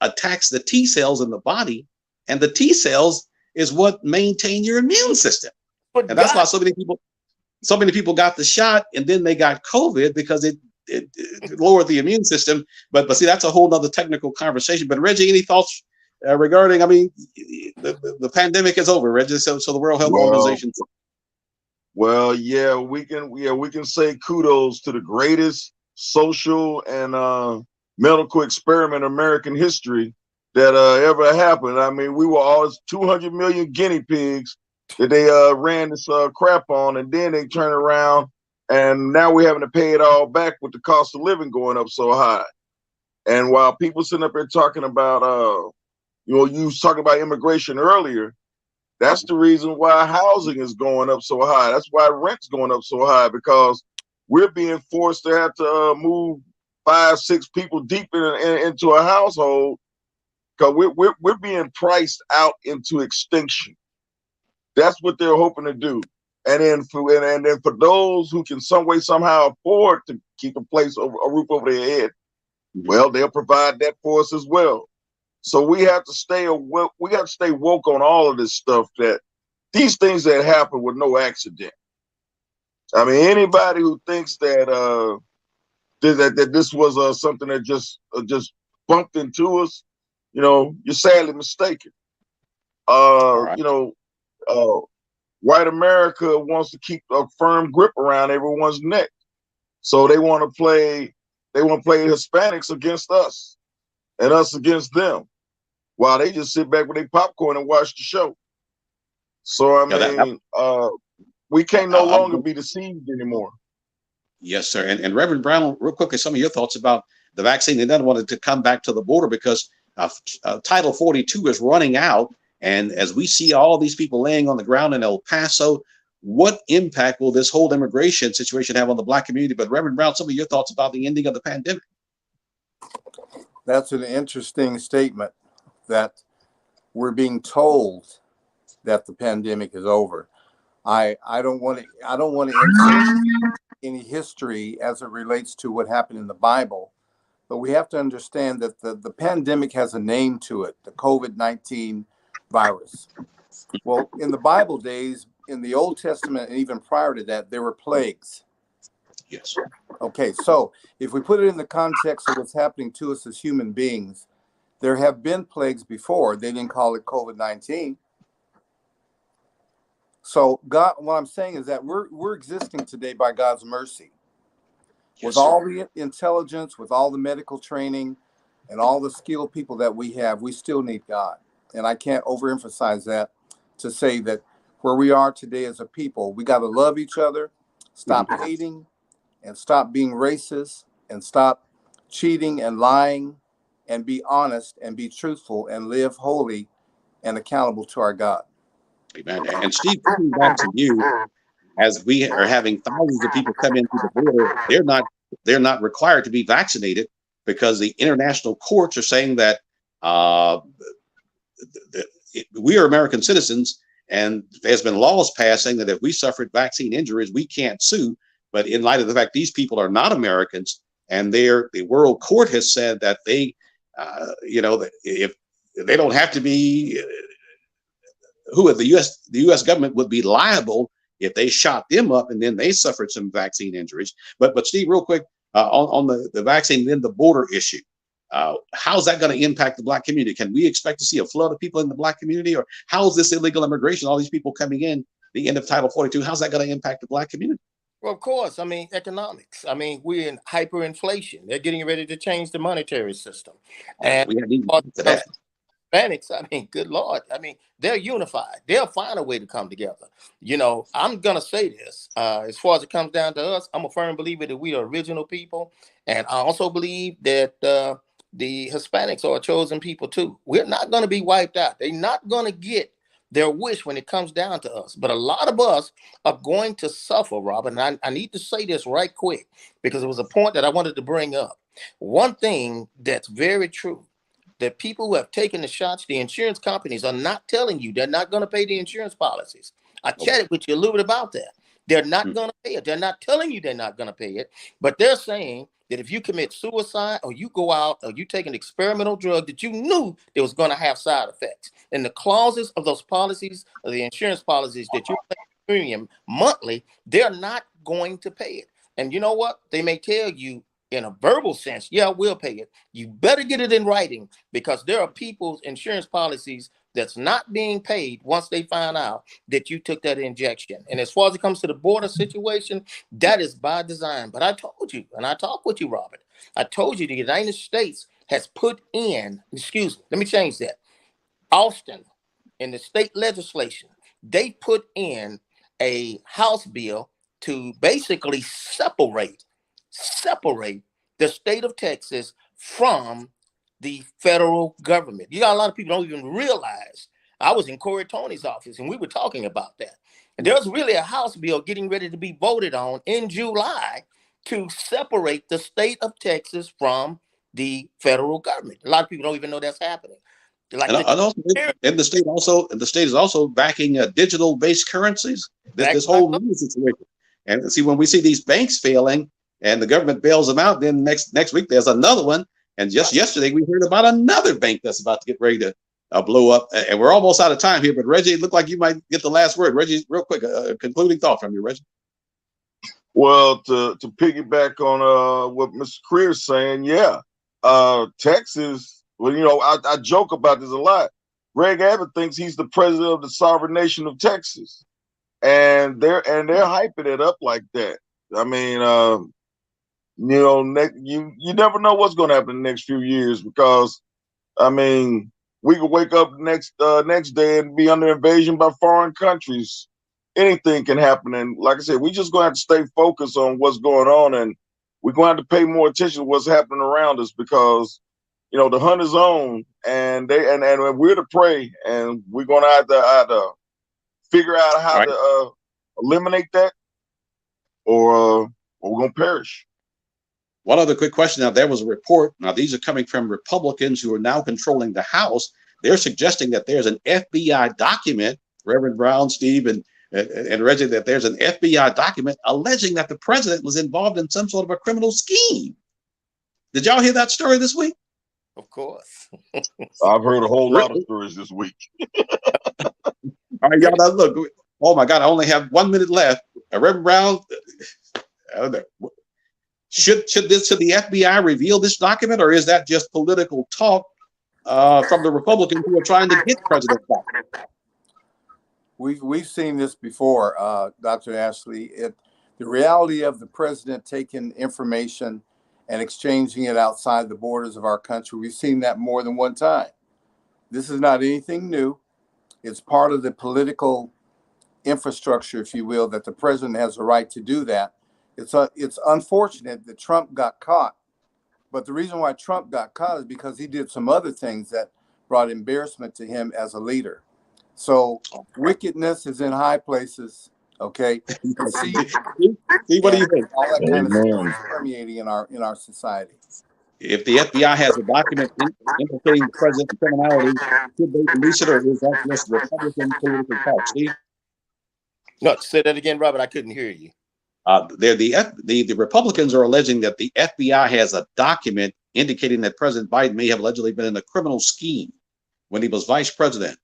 attacks the T cells in the body, and the T cells is what maintain your immune system. But And that's God, why so many people got the shot and then they got COVID, because it lowered the immune system. But see, that's a whole nother technical conversation. But Reggie, any thoughts regarding, I mean, the pandemic is over, Reggie, so the World Health Organization. Well, yeah, we can say kudos to the greatest social and medical experiment in American history that ever happened. I mean, we were all 200 million guinea pigs that they ran this crap on, and then they turn around and now we're having to pay it all back with the cost of living going up so high. And while people sitting up here talking about, you was talking about immigration earlier, that's the reason why housing is going up so high. That's why rent's going up so high, because we're being forced to have to move 5, 6 people deep into a household, because we're being priced out into extinction. That's what they're hoping to do. And then for those who can some way somehow afford to keep a roof over their head, well, they'll provide that for us as well. So we have to stay woke on all of this stuff, that these things that happen with no accident. I mean, anybody who thinks that that this was something that just bumped into us, you're sadly mistaken. White America wants to keep a firm grip around everyone's neck, so they want to play Hispanics against us and us against them, while they just sit back with their popcorn and watch the show. So we can't no longer be deceived anymore. Yes, sir. And Reverend Brown, real quickly, some of your thoughts about the vaccine, and then wanted to come back to the border, because Title 42 is running out. And as we see all these people laying on the ground in El Paso, what impact will this whole immigration situation have on the Black community? But Reverend Brown, some of your thoughts about the ending of the pandemic. That's an interesting statement, that we're being told that the pandemic is over. I don't want to insert any history as it relates to what happened in the Bible, but we have to understand that the pandemic has a name to it, the COVID-19 virus. Well, in the Bible days, in the Old Testament, and even prior to that, there were plagues. Yes. Okay, so if we put it in the context of what's happening to us as human beings, there have been plagues before. They didn't call it COVID-19. So God, what I'm saying is that we're existing today by God's mercy. Yes, with sir. all the intelligence, with all the medical training, and all the skilled people that we have, we still need God. And I can't overemphasize that to say that where we are today as a people, we got to love each other, stop hating, and stop being racist, and stop cheating and lying, and be honest and be truthful and live holy and accountable to our God. Amen. And Steve, coming back to you, as we are having thousands of people come in through the border, they're not required to be vaccinated, because the international courts are saying that we are American citizens, and there's been laws passed saying that if we suffered vaccine injuries, we can't sue. But in light of the fact these people are not Americans, and the World Court has said that they, if they don't have to be, the U.S. government would be liable if they shot them up and then they suffered some vaccine injuries. But Steve, real quick, on the vaccine, then the border issue. How's that going to impact the Black community? Can we expect to see a flood of people in the Black community, or how's this illegal immigration, all these people coming in, the end of Title 42, how's that going to impact the Black community? Well, of course. I mean, economics. I mean, we're in hyperinflation. They're getting ready to change the monetary system. And we need that. Hispanics, I mean, good Lord. I mean, they're unified. They'll find a way to come together. I'm going to say this. As far as it comes down to us, I'm a firm believer that we are original people. And I also believe that the Hispanics are a chosen people too. We're not going to be wiped out. They're not going to get their wish when it comes down to us. But a lot of us are going to suffer, Robert. And I need to say this right quick because it was a point that I wanted to bring up. One thing that's very true, that people who have taken the shots, the insurance companies are not telling you they're not going to pay the insurance policies. I chatted with you a little bit about that. They're not going to pay it. They're not telling you they're not going to pay it, but they're saying that if you commit suicide or you go out or you take an experimental drug that you knew it was going to have side effects, and the clauses of those policies, of the insurance policies that you pay premium monthly, they're not going to pay it. And you know what? They may tell you in a verbal sense, yeah, we'll pay it. You better get it in writing, because there are people's insurance policies that's not being paid once they find out that you took that injection. And as far as it comes to the border situation, that is by design. But I told you, and I talked with you, Robert, I told you the United States has put in, excuse me, let me change that. Austin, in the state legislation, they put in a House bill to basically separate the state of Texas from the federal government. You got a lot of people don't even realize. I was in Corey Tony's office and we were talking about that. And there's really a House bill getting ready to be voted on in July to separate the state of Texas from the federal government. A lot of people don't even know that's happening. Like and the state is also backing digital-based currencies. This whole new situation. And see, when we see these banks failing and the government bails them out, then next week there's another one. And just yesterday we heard about another bank that's about to get ready to blow up. And we're almost out of time here. But Reggie, it looked like you might get the last word. Reggie, real quick, concluding thought from you, Reggie. Well, to piggyback on what Mr. Creer's saying, yeah, Texas. Well, you know, I joke about this a lot. Greg Abbott thinks he's the president of the sovereign nation of Texas, and they're hyping it up like that. I mean, you know, you never know what's going to happen in the next few years, because, I mean, we could wake up next day and be under invasion by foreign countries. Anything can happen, and like I said, we just going to have to stay focused on what's going on, and we're going to have to pay more attention to what's happening around us, because, you know, the hunt is on, and we're the prey, and we're going to either figure out how to eliminate that, or we're going to perish. One other quick question. Now, there was a report. Now, these are coming from Republicans who are now controlling the House. They're suggesting that there's an FBI document, Reverend Brown, Steve, and Reggie, that there's an FBI document alleging that the president was involved in some sort of a criminal scheme. Did y'all hear that story this week? Of course. I've heard a whole lot of stories this week. All right, y'all. Now look. Oh my God! I only have 1 minute left. Reverend Brown, should the FBI reveal this document, or is that just political talk from the Republicans who are trying to get President back? We've seen this before, Dr. Ashley. The reality of the president taking information and exchanging it outside the borders of our country, we've seen that more than one time. This is not anything new. It's part of the political infrastructure, if you will, that the president has the right to do that. It's unfortunate that Trump got caught, but the reason why Trump got caught is because he did some other things that brought embarrassment to him as a leader. So wickedness is in high places. Okay. See, what do you think? All that kind of stuff is permeating in our society. If the FBI has a document implicating the president's criminality, should they release it, or is that just Republican political talk? Steve? No, say that again, Robert. I couldn't hear you. The Republicans are alleging that the FBI has a document indicating that President Biden may have allegedly been in a criminal scheme when he was vice president.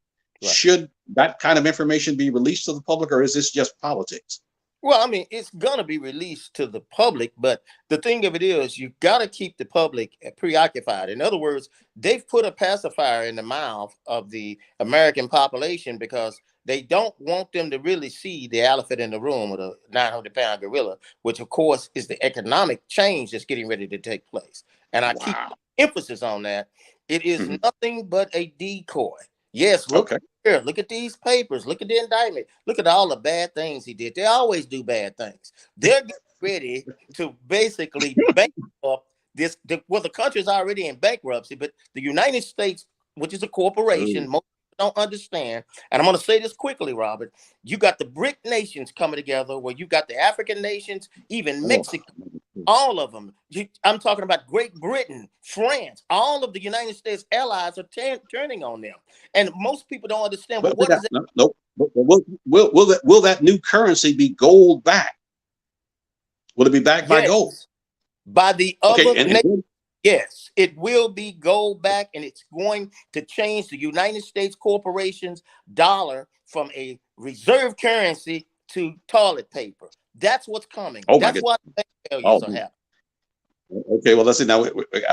Right. Should that kind of information be released to the public, or is this just politics? Well, I mean, it's going to be released to the public, but the thing of it is, you got to keep the public preoccupied. In other words, they've put a pacifier in the mouth of the American population because they don't want them to really see the elephant in the room, or the 900-pound gorilla, which, of course, is the economic change that's getting ready to take place. And I keep emphasis on that. It is nothing but a decoy. Yes, look here. Look at these papers. Look at the indictment. Look at all the bad things he did. They always do bad things. They're getting ready to basically bankrupt the country is already in bankruptcy, but the United States, which is a corporation, most don't understand, and I'm going to say this quickly, Robert. You got the BRIC nations coming together, where you got the African nations, even Mexico, all of them. I'm talking about Great Britain, France, all of the United States allies are turning on them, and most people don't understand. Well, what is it? No. Will that new currency be gold back? Will it be backed by gold? By the other and yes, it will be gold back, and it's going to change the United States corporation's dollar from a reserve currency to toilet paper. That's what's coming. That's why the failures are happening. Okay, well, let's see now.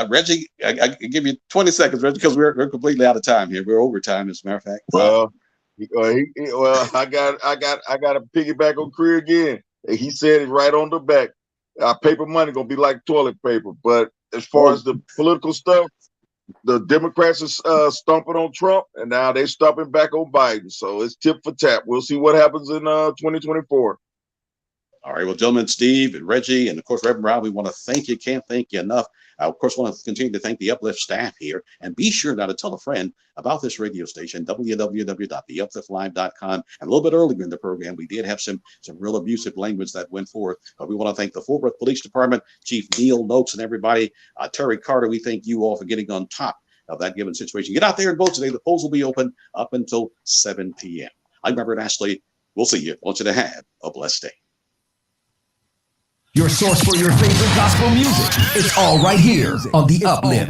Reggie, I give you 20 seconds, Reggie, because we're completely out of time here. We're over time, as a matter of fact. Well, I got to piggyback on Cree again. He said it right on the back. Our paper money gonna be like toilet paper. But as far as the political stuff, the Democrats are stomping on Trump, and now they're stomping back on Biden. So it's tip for tap. We'll see what happens in 2024. All right, well, gentlemen, Steve and Reggie, and of course, Reverend Rob, we want to thank you. Can't thank you enough. I, of course, want to continue to thank the Uplift staff here. And be sure now to tell a friend about this radio station, www.theupliftlive.com. And a little bit earlier in the program, we did have some real abusive language that went forth. But we want to thank the Fort Worth Police Department, Chief Neil Noakes, and everybody. Terry Carter, we thank you all for getting on top of that given situation. Get out there and vote today. The polls will be open up until 7 p.m. I'm Robert Ashley. We'll see you. I want you to have a blessed day. Your source for your favorite gospel music. It's all right here on The Uplift.